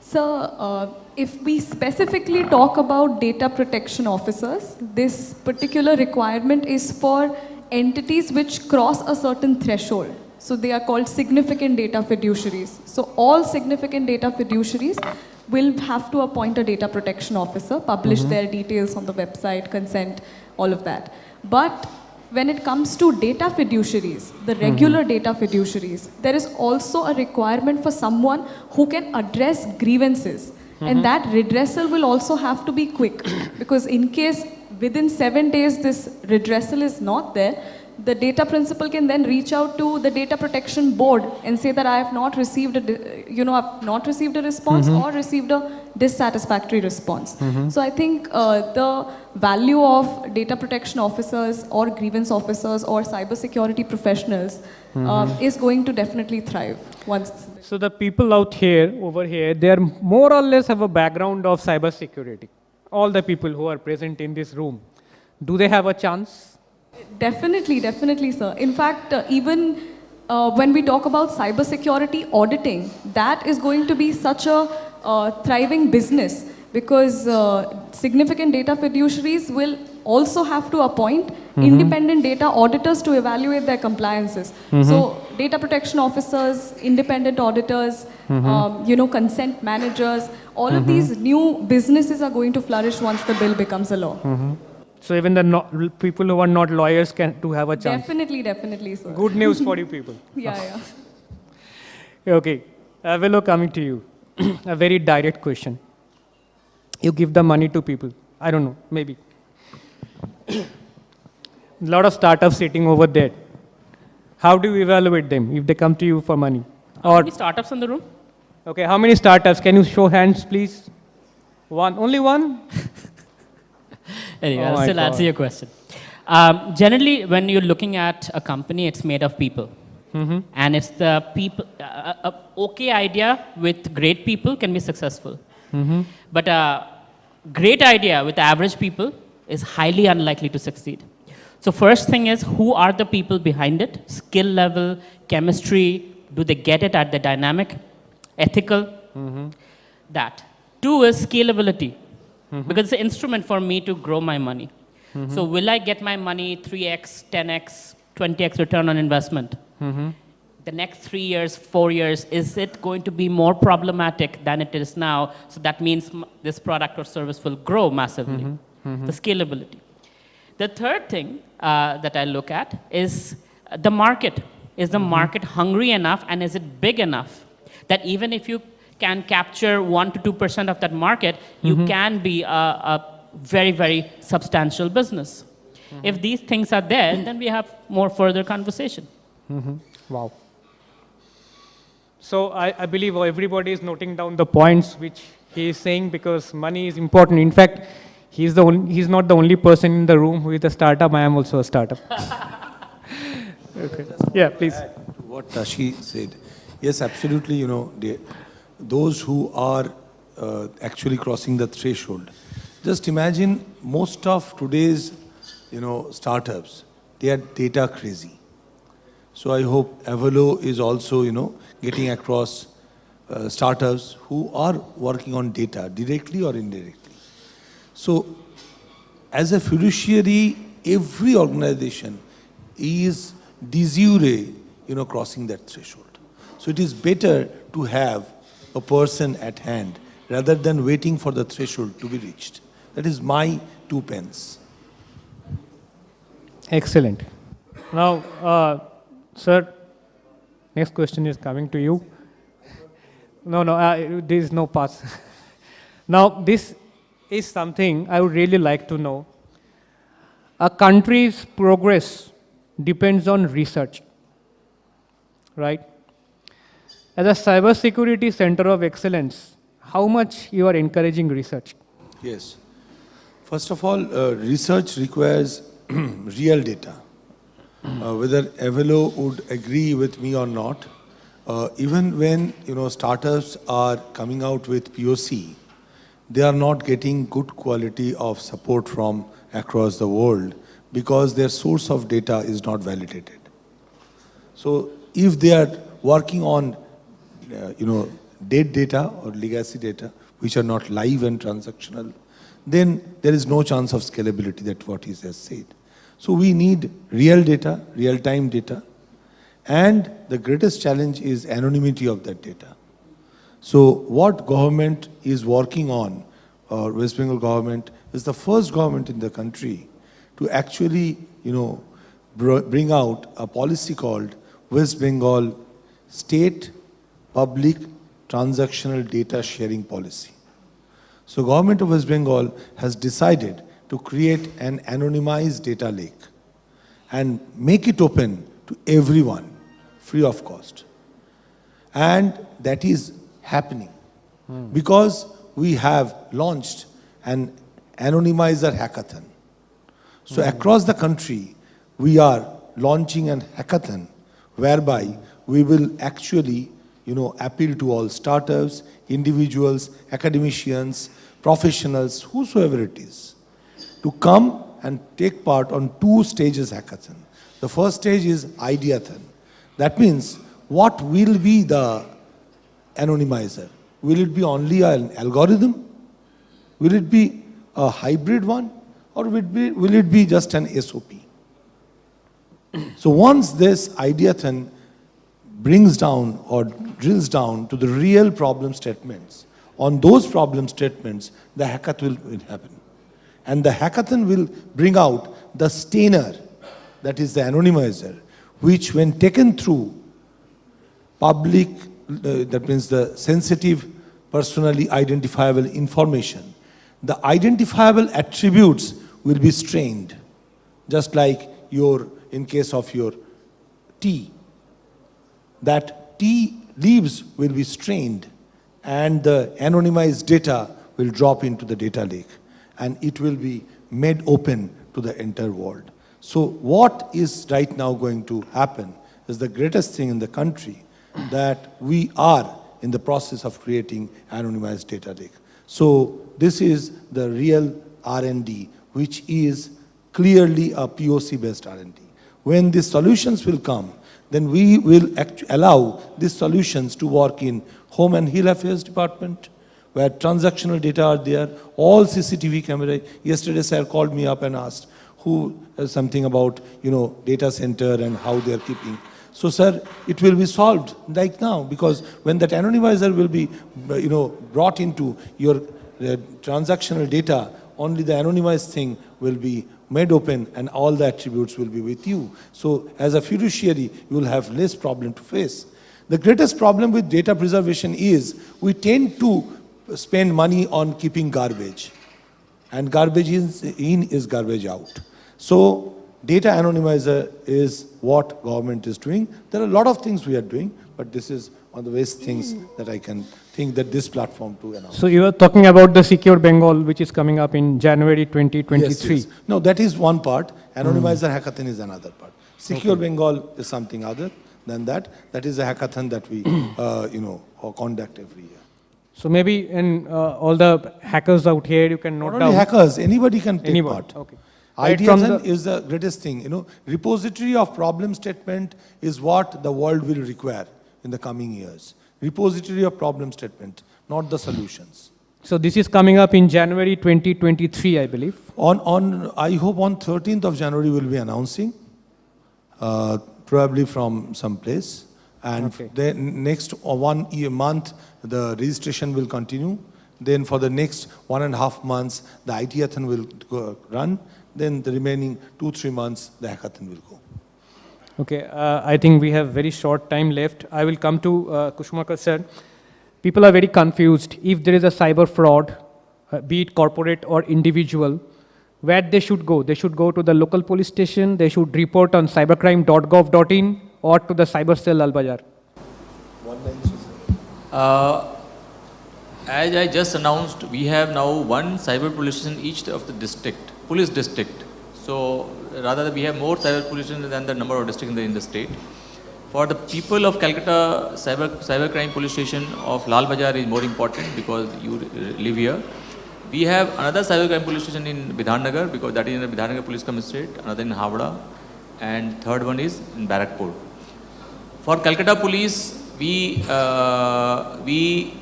So, if we specifically talk about data protection officers, this particular requirement is for entities which cross a certain threshold. So, they are called significant data fiduciaries. So, all significant data fiduciaries will have to appoint a data protection officer, publish their details on the website, consent, all of that. But when it comes to data fiduciaries, the regular data fiduciaries, there is also a requirement for someone who can address grievances. And that redressal will also have to be quick. Because in case within 7 days this redressal is not there, the data principal can then reach out to the data protection board and say that I have not received I've not received a response or received a dissatisfactory response. So I think the value of data protection officers or grievance officers or cybersecurity professionals is going to definitely thrive once. So the people out here, over here, they are more or less have a background of cybersecurity. All the people who are present in this room, do they have a chance? Definitely, definitely, sir. In fact, even when we talk about cybersecurity auditing, that is going to be such a thriving business because significant data fiduciaries will also have to appoint independent data auditors to evaluate their compliances. So, data protection officers, independent auditors, consent managers, all of these new businesses are going to flourish once the bill becomes a law. So even the people who are not lawyers can to have a chance. Definitely, definitely, sir. Good news for you people. Yeah. Okay, Avelo, coming to you. A very direct question. You give the money to people. I don't know, maybe. A lot of startups sitting over there. How do you evaluate them if they come to you for money? How many startups in the room? Okay, how many startups? Can you show hands, please? One, only one? Anyway, Oh I'll my still God. answer your question. Generally, when you're looking at a company, it's made of people. And it's the people, a okay idea with great people can be successful. But a great idea with average people is highly unlikely to succeed. So first thing is, who are the people behind it? Skill level, chemistry, do they get it at the dynamic, ethical? That. Two is scalability. Because it's an instrument for me to grow my money. So will I get my money 3x, 10x, 20x return on investment? The next 3 years, 4 years, is it going to be more problematic than it is now? So that means this product or service will grow massively. The scalability. The third thing that I look at is the market. Is the market hungry enough and is it big enough that even if you can capture 1 to 2% of that market, you can be a very, very substantial business. If these things are there, then we have more further conversation. Wow. So I believe everybody is noting down the points which he is saying because money is important. In fact, he's not the only person in the room who is a startup. I am also a startup. Okay. Yeah, please. What Tashi said. Yes, absolutely, those who are actually crossing the threshold. Just imagine most of today's, startups, they are data crazy. So I hope Avelo is also, getting across startups who are working on data directly or indirectly. So as a fiduciary, every organization is de jure, crossing that threshold. So it is better to have a person at hand rather than waiting for the threshold to be reached. That is my 2 pence. Excellent. Now, sir, next question is coming to you. No, there is no pass. Now, this is something I would really like to know. A country's progress depends on research, right? As a cybersecurity center of excellence, how much you are encouraging research? Yes. First of all, research requires real data. Whether Avelo would agree with me or not, even when startups are coming out with POC, they are not getting good quality of support from across the world because their source of data is not validated. So if they are working on, dead data or legacy data, which are not live and transactional, then there is no chance of scalability, that's what he has said. So we need real data, real-time data, and the greatest challenge is anonymity of that data. So what government is working on, or West Bengal government, is the first government in the country to actually, bring out a policy called West Bengal State Public Transactional Data Sharing Policy. So Government of West Bengal has decided to create an anonymized data lake and make it open to everyone, free of cost. And that is happening because we have launched an anonymizer hackathon. So across the country, we are launching an hackathon whereby we will actually, appeal to all startups, individuals, academicians, professionals, whosoever it is, to come and take part on 2 stages hackathon. The first stage is Ideathon. That means, what will be the anonymizer? Will it be only an algorithm? Will it be a hybrid one? Or will it be just an SOP? So once this Ideathon brings down or drills down to the real problem statements, on those problem statements, the hackathon will happen. And the hackathon will bring out the stainer, that is the anonymizer, which when taken through public, that means the sensitive, personally identifiable information, the identifiable attributes will be strained, just like in case of your tea, that tea leaves will be strained and the anonymized data will drop into the data lake and it will be made open to the entire world. So what is right now going to happen is the greatest thing in the country, that we are in the process of creating anonymized data lake. So this is the real R&D, which is clearly a POC-based R&D. When these solutions will come, then we will allow these solutions to work in Home and Hill Affairs Department, where transactional data are there, all CCTV camera. Yesterday, sir called me up and asked something about, data center and how they are keeping. So, sir, it will be solved like now, because when that anonymizer will be, brought into your transactional data, only the anonymized thing will be made open and all the attributes will be with you. So as a fiduciary, you will have less problem to face. The greatest problem with data preservation is we tend to spend money on keeping garbage. And garbage in is garbage out. So data anonymizer is what government is doing. There are a lot of things we are doing, but this is one of the best things that I can think that this platform to announce. So you are talking about the Secure Bengal, which is coming up in January 2023. Yes. No, that is one part. Anonymizer hackathon is another part. Secure Bengal is something other than that. That is a hackathon that we, conduct every year. So maybe in all the hackers out here, you can note Not down. only hackers, anybody can take part. Okay. Ideathon is the greatest thing. Repository of problem statement is what the world will require in the coming years. Repository of problem statement, not the solutions. So this is coming up in January 2023, I believe. I hope on 13th of January we'll be announcing, probably from some place. And then next 1 month, the registration will continue. Then for the next 1.5 months, the Ideathon will run. Then the remaining 2-3 months, the hackathon will go. Okay, I think we have very short time left. I will come to Kusumakar sir. People are very confused. If there is a cyber fraud, be it corporate or individual, where they should go? They should go to the local police station, they should report on cybercrime.gov.in or to the cyber cell Al-Bazar. As I just announced, we have now one cyber police station in each of the police district. So rather we have more cyber police stations than the number of districts in the state. For the people of Calcutta, cybercrime police station of Lal Bazar is more important because you live here. We have another cybercrime police station in Bidhannagar because that is in the Bidhannagar Police Commissionerate, another in Havda, and third one is in Barakpur. For Calcutta Police, we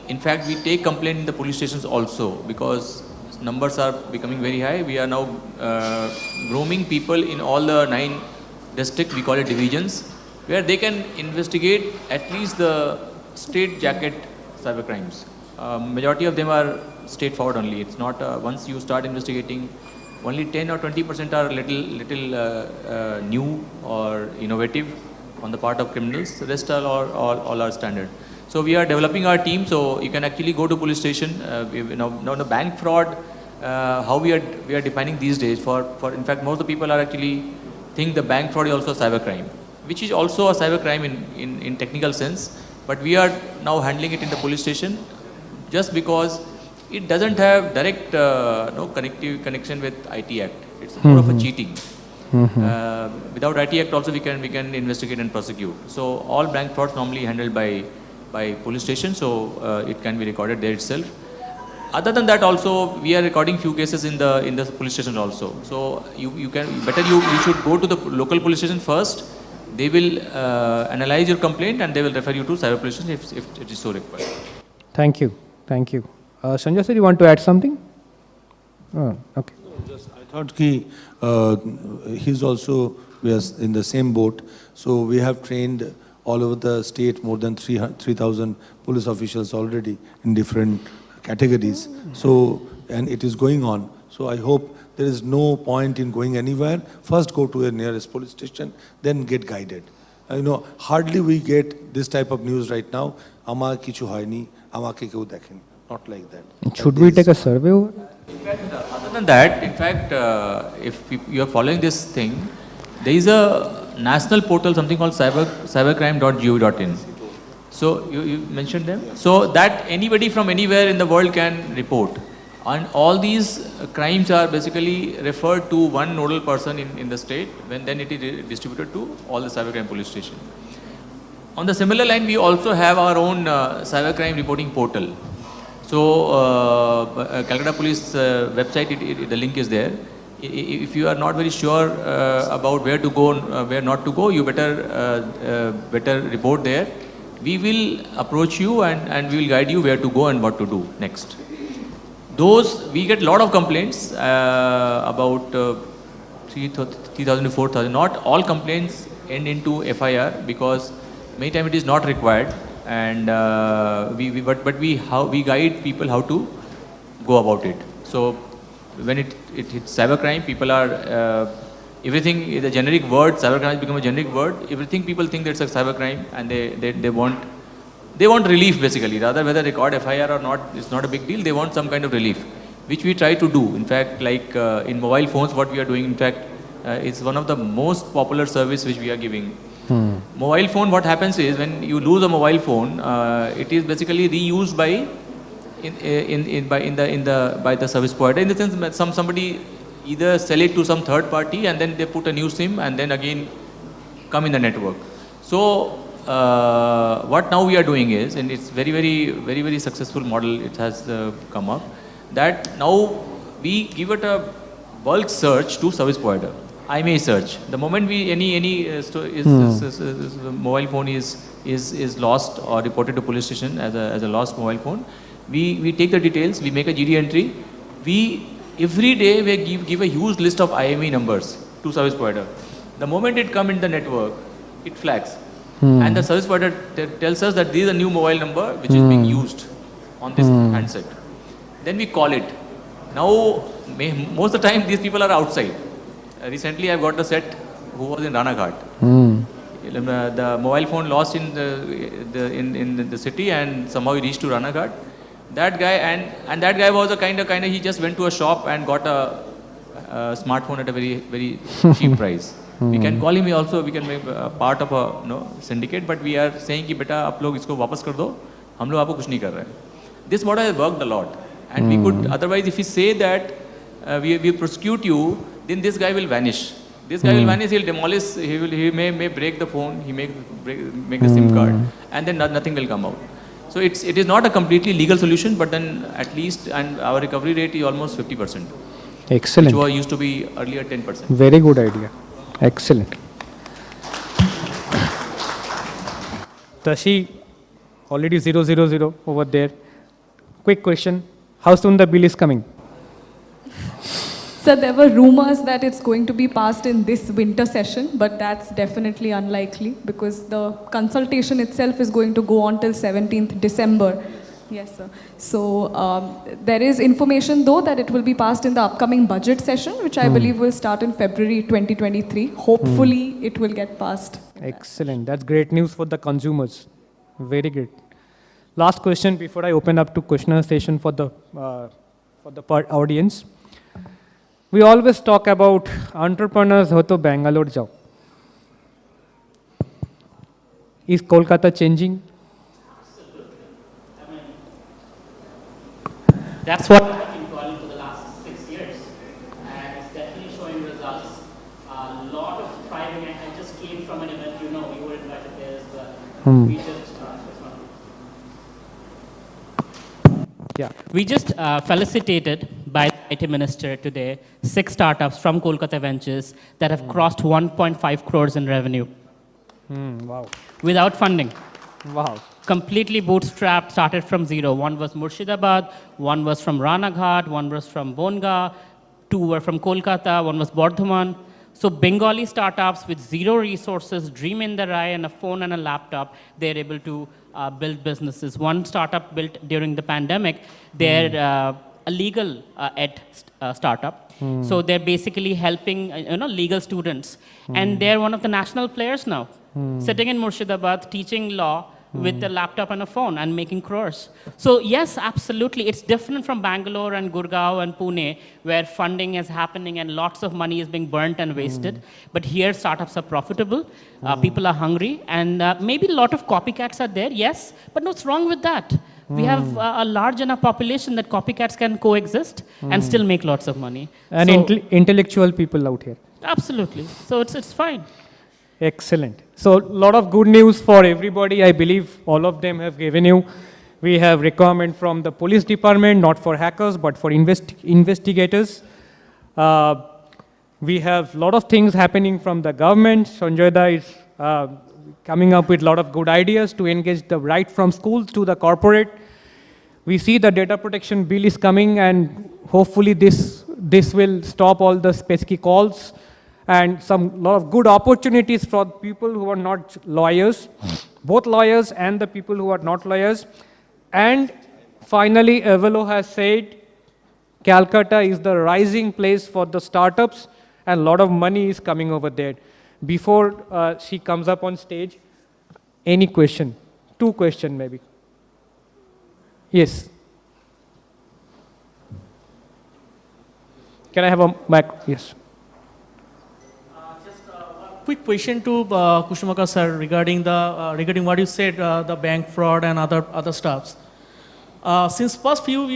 in fact we take complaint in the police stations also, because numbers are becoming very high. We are now grooming people in all the 9 districts, we call it divisions, where they can investigate at least the straight jacket cyber crimes. Majority of them are straightforward only. It's not once you start investigating, only 10 or 20% are little new or innovative on the part of criminals. The rest are all are standard. So we are developing our team, so you can actually go to police station. Now the bank fraud, how we are defining these days. For in fact, most of the people are actually think the bank fraud is also a cyber crime, which is also a cyber crime in technical sense. But we are now handling it in the police station, just because it doesn't have direct connection with IT Act. It's more of a cheating. Without IT Act also we can investigate and prosecute. So all bank frauds normally handled by police station, so it can be recorded there itself. Other than that also, we are recording few cases in the police station also. So you should go to the local police station first. They will analyze your complaint and they will refer you to cyber police station if it is so required. Thank you. Thank you. Sanjay sir, you want to add something? Oh, okay. I thought he's also, we are in the same boat. So we have trained all over the state more than 3,000 police officials already in different categories. So, and it is going on. So I hope there is no point in going anywhere. First go to the nearest police station, then get guided. Hardly we get this type of news right now. Amar kichu hoyni, amake keu dekhen. Not like that. Should we take a survey over? In fact, other than that, in fact, if you are following this thing, there is a national portal, something called cybercrime.gov.in. So you mentioned them. So that anybody from anywhere in the world can report. And all these crimes are basically referred to one nodal person in the state, then it is distributed to all the cybercrime police stations. On the similar line, we also have our own cybercrime reporting portal. So Calcutta Police website, the link is there. If you are not very sure about where to go, where not to go, you better report there. We will approach you and we will guide you where to go and what to do next. We get a lot of complaints about 3,000 to 4,000. Not all complaints end into FIR because many times it is not required. And we guide people how to go about it. So when it hits cybercrime, people are everything is a generic word. Cybercrime has become a generic word. Everything people think that's a cybercrime, and they want relief basically. Rather whether they record FIR or not, it's not a big deal. They want some kind of relief, which we try to do. In fact, like in mobile phones, what we are doing, in fact, it's one of the most popular service which we are giving. Mobile phone, what happens is when you lose a mobile phone, it is basically reused by the service provider. In the sense that somebody either sell it to some third party and then they put a new SIM and then again come in the network. So what now we are doing is, and it's very successful model it has come up, that now we give it a bulk search to service provider. IMEI search. The moment mobile phone is lost or reported to police station as a lost mobile phone, we take the details, we make a GD entry. Every day we give a huge list of IMEI numbers to service provider. The moment it come in the network, it flags. And the service provider tells us that this is a new mobile number which is being used on this handset. Then we call it. Now, most of the time these people are outside. Recently, I've got a set who was in Ranaghat. The mobile phone lost in the city, and somehow he reached to Ranaghat. That guy and that guy was a kind of he just went to a shop and got a smartphone at a very cheap price. We can call him also. We can make a part of a syndicate, but we are saying कि बेटा आप लोग इसको वापस कर दो. हम लोग आपको कुछ नहीं कर रहे. This model has worked a lot, and we could otherwise if we say that we prosecute you, then this guy will vanish. This guy will vanish, he'll demolish, he may break the phone, he may make the SIM card, and then nothing will come out. So it is not a completely legal solution, but then at least, and our recovery rate is almost 50%. Excellent. Which used to be earlier 10%. Very good idea. Excellent. Tashi, already 000 over there. Quick question. How soon the bill is coming? So there were rumors that it's going to be passed in this winter session, but that's definitely unlikely because the consultation itself is going to go on till 17th December. Yes, sir. So there is information though that it will be passed in the upcoming budget session, which I believe will start in February 2023. Hopefully it will get passed. Excellent. That's great news for the consumers. Very good. Last question before I open up to questioner session for the audience. We always talk about entrepreneurs ho to Bangalore jao. Is Kolkata changing? That's what I've been calling for the last 6 years. And it's definitely showing results. A lot of thriving. I just came from an event, you were invited there as well. We just felicitated by the IT Minister today 6 startups from Kolkata Ventures that have crossed 1.5 crores in revenue. Wow. Without funding. Wow. Completely bootstrapped, started from zero. One was Murshidabad, one was from Ranaghat, one was from Bonga, 2 were from Kolkata, one was Bardhaman. So Bengali startups with zero resources, dream in their eye and a phone and a laptop, they're able to build businesses. One startup built during the pandemic, they're a legal ed startup. So they're basically helping legal students. And they're one of the national players now, sitting in Murshidabad, teaching law, with a laptop and a phone and making crores. So yes, absolutely. It's different from Bangalore and Gurgaon and Pune, where funding is happening and lots of money is being burnt and wasted. But here, startups are profitable, people are hungry, and maybe a lot of copycats are there, yes, but what's wrong with that? We have a large enough population that copycats can coexist and still make lots of money. And So- intellectual people out here. Absolutely. So it's fine. Excellent. So a lot of good news for everybody. I believe all of them have given you. We have requirement from the police department, not for hackers, but for investigators. We have a lot of things happening from the government. Sanjay is coming up with a lot of good ideas to engage the right from schools to the corporate. We see the data protection bill is coming, and hopefully this will stop all the pesky calls and lot of good opportunities for people who are not lawyers, both lawyers and the people who are not lawyers. And finally, Avelo has said Calcutta is the rising place for the startups, and a lot of money is coming over there. Before she comes up on stage, any question? 2 questions maybe. Yes. Can I have a mic? Yes. Quick question to Kusumakar sir regarding what you said, the bank fraud and other stuffs. Since past few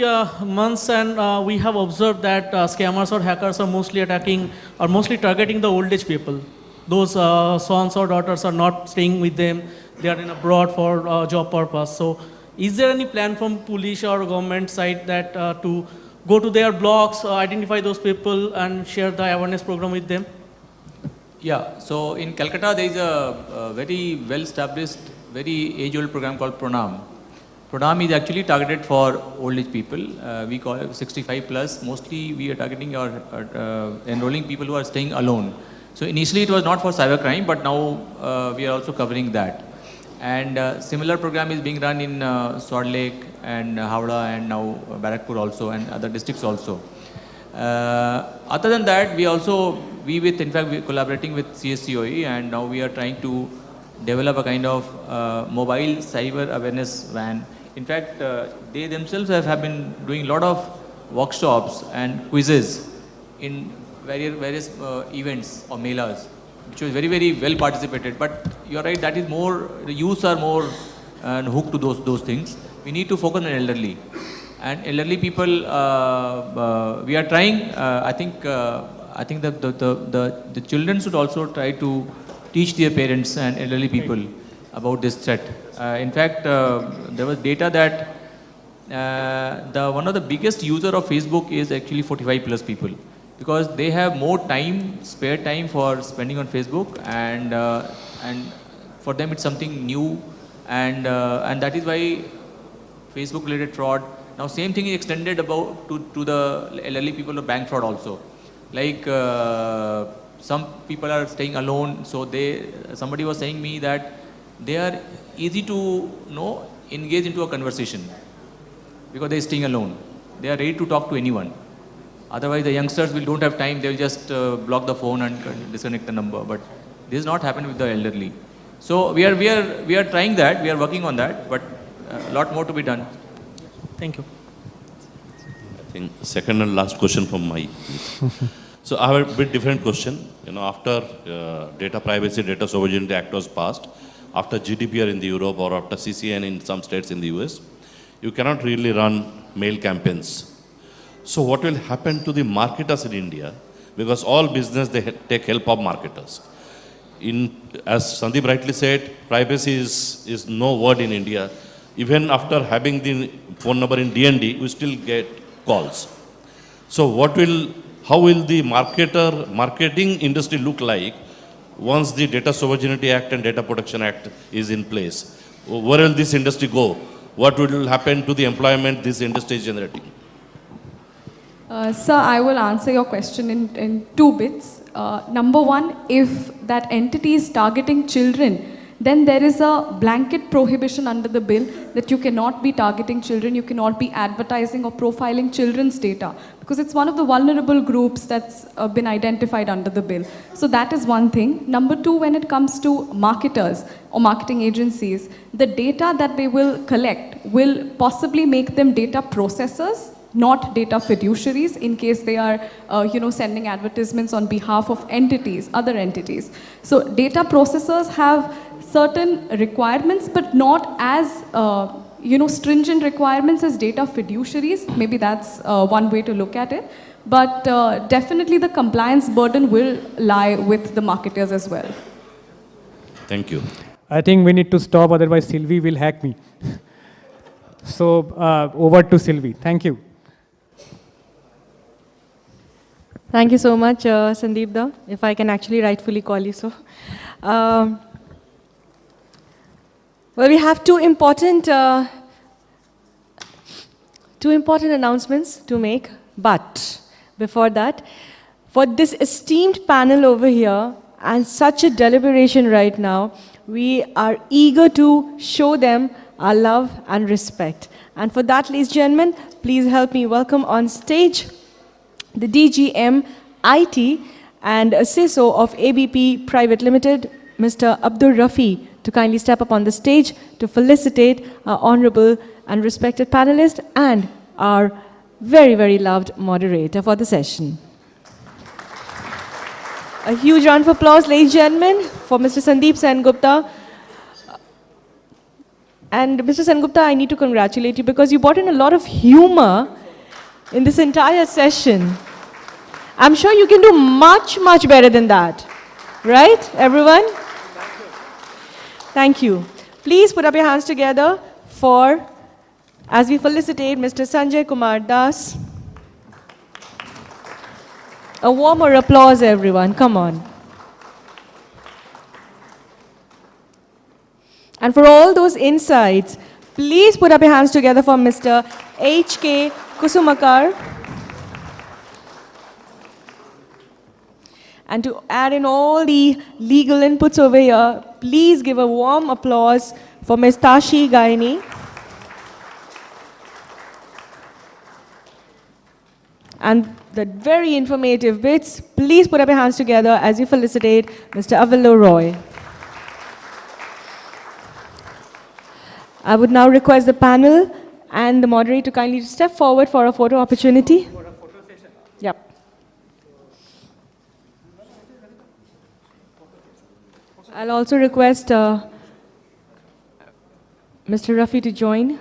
months, and we have observed that scammers or hackers are mostly targeting the old age people. Those sons or daughters are not staying with them; they are in abroad for job purpose. So, is there any plan from police or government side that to go to their blogs, identify those people, and share the awareness program with them? Yeah, so in Calcutta there is a very well-established, very age-old program called Pranam. Pranam is actually targeted for old age people. We call it 65 plus. Mostly we are targeting or enrolling people who are staying alone. So initially it was not for cybercrime, but now we are also covering that. And similar program is being run in Salt Lake and Howrah and now Barakpur also and other districts also. Other than that, we're collaborating with CSCOE, and now we are trying to develop a kind of mobile cyber awareness van. In fact, they themselves have been doing a lot of workshops and quizzes in various events or melas, which was very, very well participated. But you're right, that is more, the youths are more hooked to those things. We need to focus on elderly. And elderly people, we are trying. I think that the children should also try to teach their parents and elderly people about this threat. In fact, there was data that one of the biggest user of Facebook is actually 45 plus people, because they have more spare time for spending on Facebook, and for them it's something new and that is why Facebook related fraud. Now same thing is extended about to the elderly people of bank fraud also. Like some people are staying alone, so somebody was saying me that they are easy to engage into a conversation because they are staying alone. They are ready to talk to anyone. Otherwise, the youngsters don't have time. They will just block the phone and disconnect the number. But this is not happening with the elderly. So we are trying that. We are working on that. But a lot more to be done. Thank you. I think second and last question from my. So I have a bit different question. After Data Privacy, Data Sovereignty Act was passed, after GDPR in the Europe or after CCN in some states in the US, you cannot really run mail campaigns. So what will happen to the marketers in India? Because all business, they take help of marketers. As Sandeep rightly said, privacy is no word in India. Even after having the phone number in DND, we still get calls. So how will the marketing industry look like once the Data Sovereignty Act and Data Protection Act is in place? Where will this industry go? What will happen to the employment this industry is generating? Sir, I will answer your question in two bits. Number one, if that entity is targeting children, then there is a blanket prohibition under the bill that you cannot be targeting children, you cannot be advertising or profiling children's data, because it's one of the vulnerable groups that's been identified under the bill. So that is one thing. Number two, when it comes to marketers or marketing agencies, the data that they will collect will possibly make them data processors, not data fiduciaries, in case they are sending advertisements on behalf of entities, other entities. So data processors have certain requirements, but not as stringent requirements as data fiduciaries. Maybe that's one way to look at it. But definitely the compliance burden will lie with the marketers as well. Thank you. I think we need to stop, otherwise Sylvie will hack me. So over to Sylvie. Thank you. Thank you so much, Sandeep, if I can actually rightfully call you so. Well, we have two important announcements to make. But before that, for this esteemed panel over here and such a deliberation right now, we are eager to show them our love and respect. And for that, ladies and gentlemen, please help me welcome on stage the DGM IT and CISO of ABP Private Limited, Mr. Abdul Rafi, to kindly step up on the stage to felicitate our honorable and respected panelists and our very, very loved moderator for the session. A huge round of applause, ladies and gentlemen, for Mr. Sandeep Sengupta. And Mr. Sengupta, I need to congratulate you because you brought in a lot of humor in this entire session. I'm sure you can do much, much better than that. Right, everyone? Thank you. Please put up your hands together as we felicitate Mr. Sanjay Kumar Das. A warmer applause, everyone. Come on. And for all those insights, please put up your hands together for Mr. H.K. Kusumakar. And to add in all the legal inputs over here, please give a warm applause for Ms. Tashi Gyanee. And the very informative bits, please put up your hands together as you felicitate Mr. Avelo Roy. I would now request the panel and the moderator to kindly step forward for a photo opportunity. For a photo session? Yep. I'll also request Mr. Rafi to join.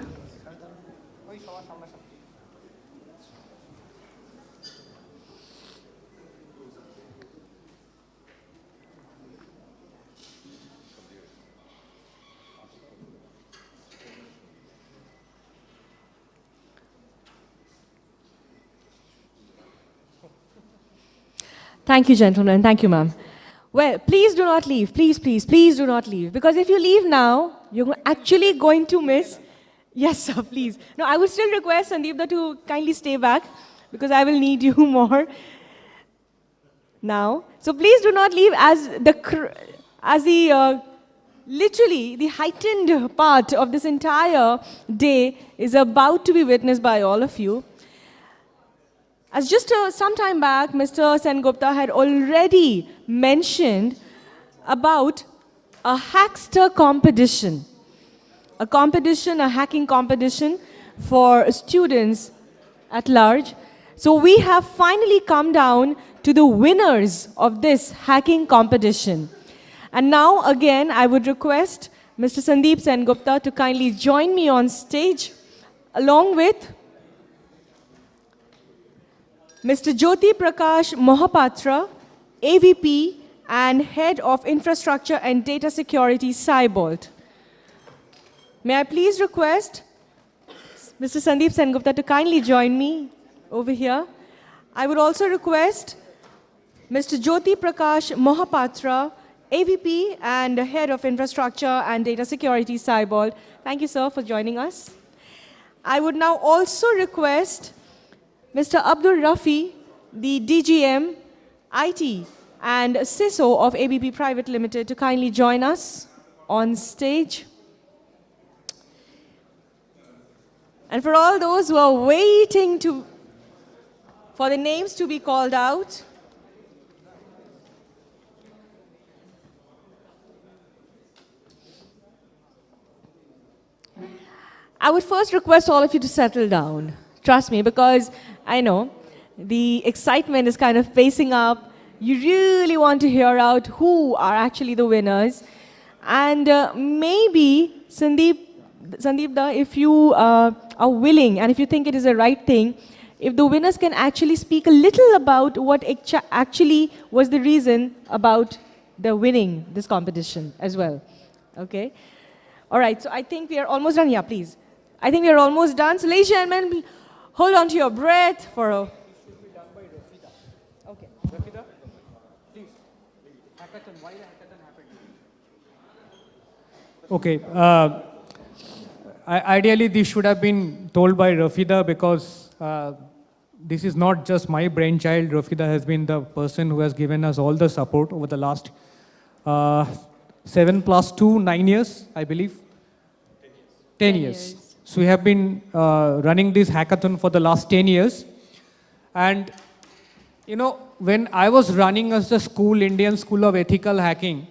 Thank you, gentlemen. Thank you, ma'am. Well, please do not leave. Please, please, please do not leave. Because if you leave now, you're actually going to miss. Yes, sir, please. No, I would still request Sandeep to kindly stay back because I will need you more now. So please do not leave as literally the heightened part of this entire day is about to be witnessed by all of you. As just some time back, Mr. Sengupta had already mentioned about a hackster competition. A hacking competition for students at large. So we have finally come down to the winners of this hacking competition. And now again, I would request Mr. Sandeep Sengupta to kindly join me on stage, along with Mr. Jyoti Prakash Mohapatra, AVP and Head of Infrastructure and Data Security, Cybolt. May I please request Mr. Sandeep Sengupta to kindly join me over here. I would also request Mr. Jyoti Prakash Mohapatra, AVP and Head of Infrastructure and Data Security, Cybolt. Thank you, sir, for joining us. I would now also request Mr. Abdul Rafi, the DGM, IT and CISO of ABP Private Limited, to kindly join us on stage. And for all those who are waiting for the names to be called out, I would first request all of you to settle down. Trust me, because I know the excitement is kind of pacing up. You really want to hear out who are actually the winners. And maybe, Sandeep, if you are willing and if you think it is the right thing, if the winners can actually speak a little about what actually was the reason about the winning this competition as well. Okay? All right, so I think we are almost done. Yeah, please. I think we are almost done. So ladies and gentlemen, hold on to your breath for a... Okay. Rafida, please. Hackathon, why the hackathon happened? Okay. Ideally, this should have been told by Rafida because this is not just my brainchild. Rafida has been the person who has given us all the support over the last 7 plus 2, 9 years, I believe. 10 years. So we have been running this hackathon for the last 10 years. And, you know, when I was running as a school, Indian School of Ethical Hacking,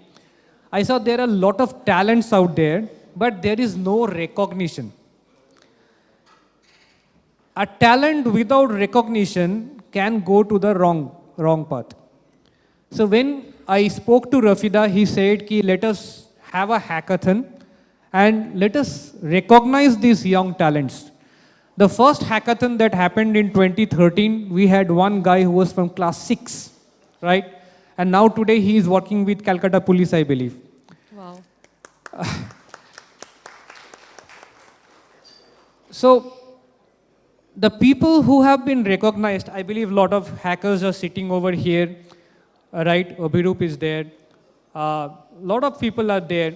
I saw there are a lot of talents out there, but there is no recognition. A talent without recognition can go to the wrong path. So when I spoke to Rafida, he said, let us have a hackathon and let us recognize these young talents. The first hackathon that happened in 2013, we had one guy who was from class 6, right? And now today he is working with Calcutta Police, I believe. Wow. So the people who have been recognized, I believe a lot of hackers are sitting over here, right? Abhirup is there. A lot of people are there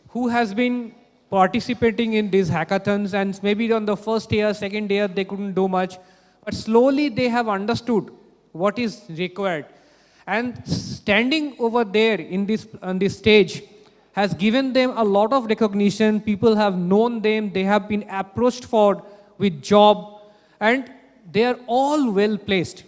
who has been participating in these hackathons, and maybe on the first year, second year, they couldn't do much. But slowly they have understood what is required. And standing over there on this stage has given them a lot of recognition. People have known them. They have been approached with job, and they are all well placed.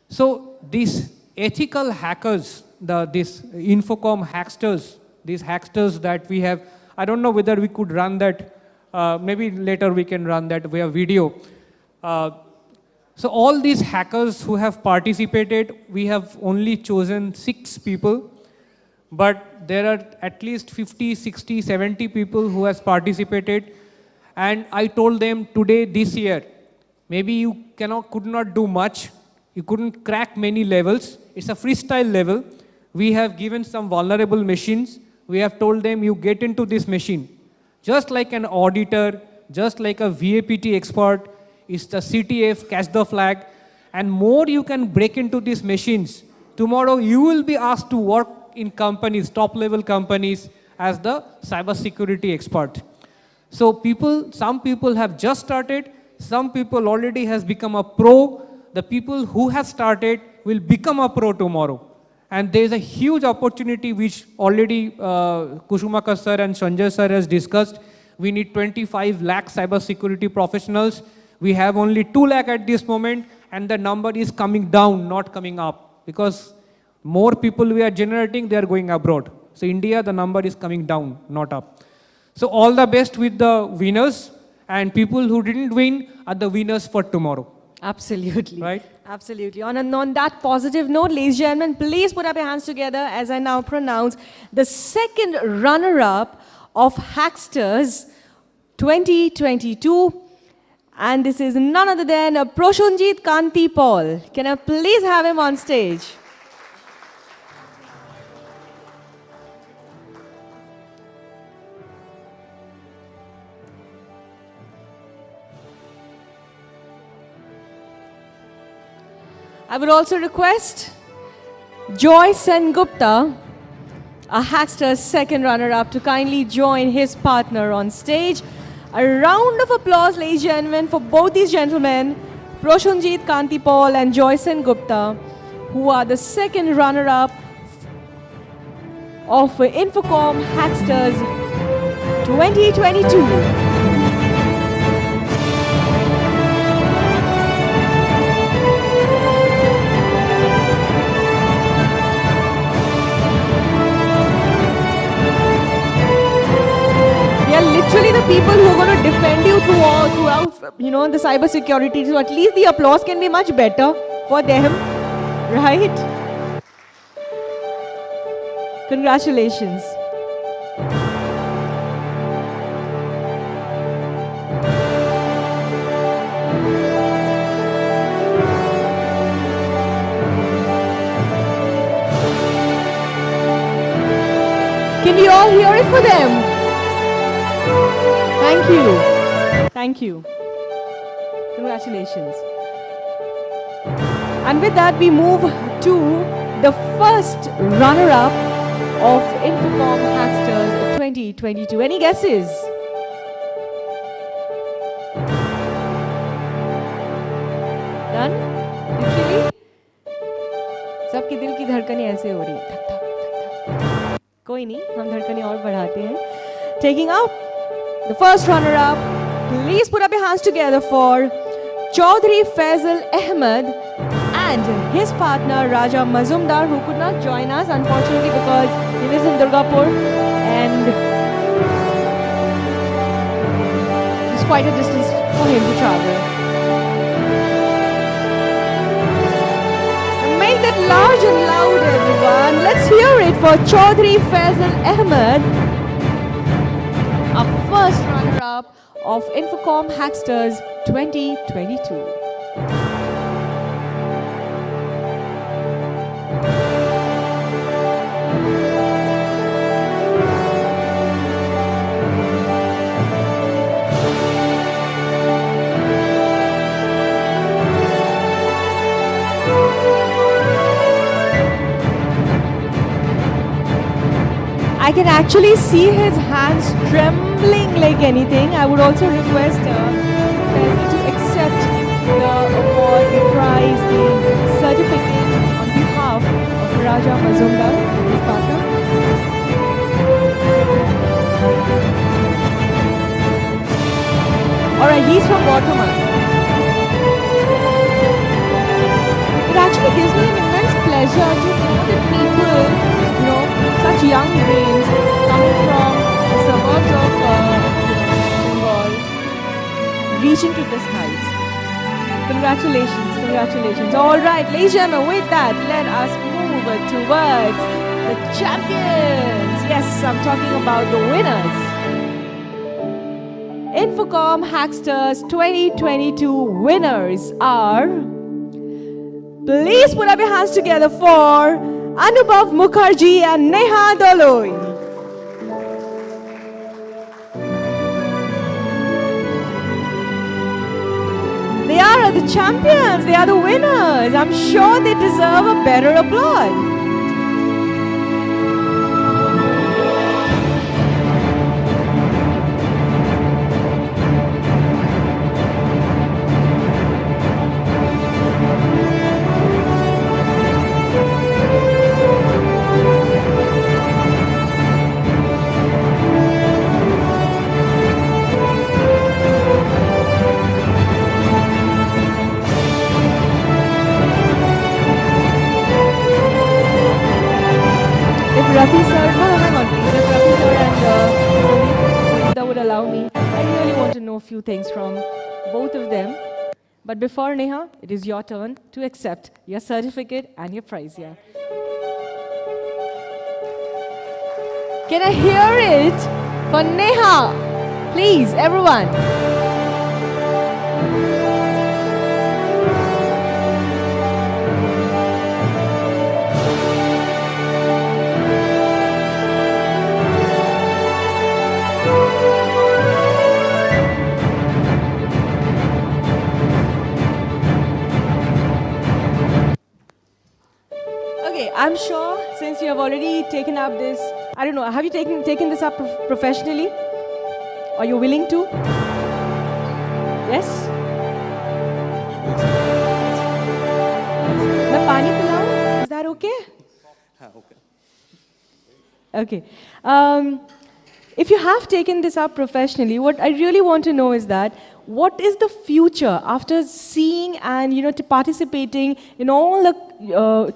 So these ethical hackers, these Infocom hacksters, these hacksters that we have, I don't know whether we could run that. Maybe later we can run that via video. So all these hackers who have participated, we have only chosen 6 people. But there are at least 50, 60, 70 people who has participated. And I told them today, this year, maybe you could not do much. You couldn't crack many levels. It's a freestyle level. We have given some vulnerable machines. We have told them, you get into this machine. Just like an auditor, just like a VAPT expert, it's the CTF, catch the flag. And more you can break into these machines, tomorrow you will be asked to work in companies, top level companies, as the cybersecurity expert. So some people have just started, some people already has become a pro. The people who have started will become a pro tomorrow. And there is a huge opportunity which already Kusumakar sir and Sanjay sir has discussed. We need 25 lakh cybersecurity professionals. We have only 2 lakh at this moment, and the number is coming down, not coming up. Because more people we are generating, they are going abroad. So India, the number is coming down, not up. So all the best with the winners, and people who didn't win are the winners for tomorrow. Absolutely. Right? Absolutely. On that positive note, ladies and gentlemen, please put up your hands together as I now pronounce the second runner-up of Hacksters 2022. And this is none other than Proshonjit Kanti Paul. Can I please have him on stage? I would also request Joy Sengupta, a Hackster's second runner-up, to kindly join his partner on stage. A round of applause, ladies and gentlemen, for both these gentlemen, Proshonjit Kanti Paul and Joy Sengupta, who are the second runner-up of Infocom Hacksters 2022. Literally the people who are going to defend you throughout, the cyber security. So at least the applause can be much better for them, right? Congratulations. Can we all hear it for them? Thank you. Thank you. Congratulations. And with that, we move to the first runner-up of Infocom Hacksters 2022. Any guesses? Done? Literally? सबकी दिल की धड़कनें ऐसे हो रही हैं. धक, धक, धक, धक. कोई नहीं, हम धड़कनें और बढ़ाते हैं. Taking up the first runner-up, please put up your hands together for Chaudhry Faisal Ahmed and his partner Raja Mazumdar, who could not join us unfortunately because he lives in Durgapur and it's quite a distance for him to travel. Make that large and loud, everyone. Let's hear it for Chaudhry Faisal Ahmed, our first runner-up of Infocom Hacksters 2022. I can actually see his hands trembling like anything. I would also request Faisal to accept the award, the prize, the certificate on behalf of Raja Mazumdar, his partner. Alright, he's from Bardhaman. It actually gives me an immense pleasure to know that people, such young brains coming from the suburbs of Bengal, reaching to this height. Congratulations, congratulations. All right, ladies and gentlemen, with that, let us move towards the champions. Yes, I'm talking about the winners. Infocom Hacksters 2022 winners are... Please put up your hands together for Anubhav Mukherjee and Neha Doloi. They are the champions. They are the winners. I'm sure they deserve a better applause. Rafi sir, no, hang on please. If Rafi sir and Sengupta would allow me, I really want to know a few things from both of them. But before Neha, it is your turn to accept your certificate and your prize here. Can I hear it for Neha? Please, everyone. Okay, I'm sure since you have already taken up this, I don't know, have you taken this up professionally? Are you willing to? Yes? मैं पानी पिलाऊं? Is that okay? Okay. If you have taken this up professionally, what I really want to know is that what is the future after seeing and participating in all the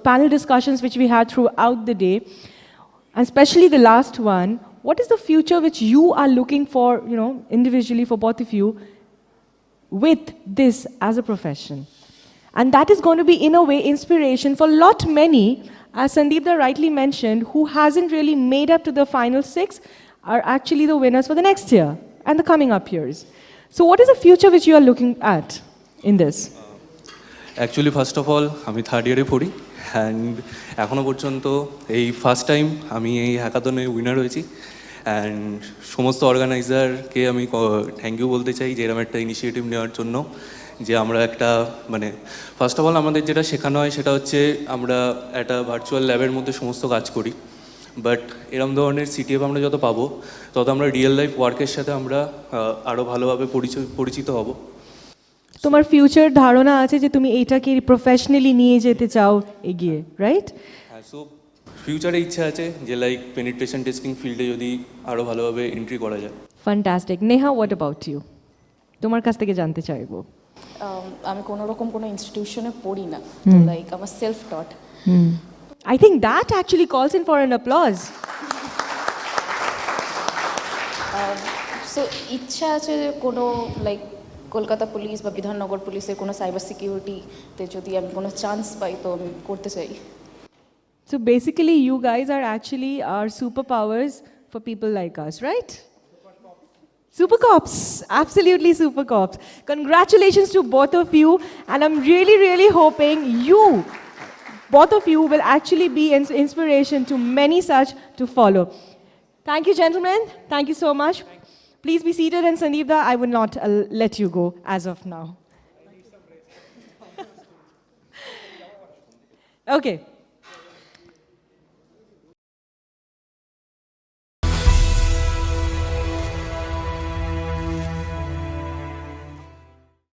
panel discussions which we had throughout the day, and especially the last one? What is the future which you are looking for, individually for both of you, with this as a profession? And that is going to be, in a way, inspiration for lot many, as Sandeep rightly mentioned, who hasn't really made up to the final 6, are actually the winners for the next year and the coming up years. So what is the future which you are looking at in this? Actually, first of all, আমি third ইয়ারে পড়ি and এখনও পর্যন্ত এই first time আমি এই হ্যাকাথনে winner হয়েছি and সমস্ত অর্গানাইজারকে আমি থ্যাংক ইউ বলতে চাই যে এরকম একটা ইনিশিয়েটিভ নেওয়ার জন্য, যে আমরা একটা ফার্স্ট অফ অল আমাদের যেটা শেখানো হয় সেটা হচ্ছে আমরা একটা ভার্চুয়াল ল্যাবের মধ্যে সমস্ত কাজ করি, বাট এরকম ধরনের সিটিএফ আমরা যত পাবো তত আমরা রিয়েল লাইফ ওয়ার্কের সাথে আমরা আরও ভালোভাবে পরিচিত হব। তোমার ফিউচার ধারণা আছে যে তুমি এইটাকে প্রফেশনালি নিয়ে যেতে চাও এগিয়ে, রাইট? হ্যাঁ, সো ফিউচারে ইচ্ছা আছে যে লাইক পেনিট্রেশন টেস্টিং ফিল্ডে যদি আরও ভালোভাবে এন্ট্রি করা যায়। Fantastic. Neha, what about you? তোমার কাছ থেকে জানতে চাইবো। আমি কোনো রকম কোনো ইনস্টিটিউশনে পড়ি না, লাইক আমার self taught. I think that actually calls in for an applause. So ইচ্ছা আছে যে কোনো লাইক কলকাতা পুলিশ বা বিধাননগর পুলিশের কোনো সাইবার সিকিউরিটিতে যদি আমি কোনো চান্স পাই তো আমি করতে চাই। So basically you guys are actually our superpowers for people like us, right? Super cops, absolutely super cops. Congratulations to both of you, and I'm really, really hoping both of you will actually be an inspiration to many such to follow. Thank you, gentlemen. Thank you so much. Please be seated, and Sandeep, I will not let you go as of now. Okay.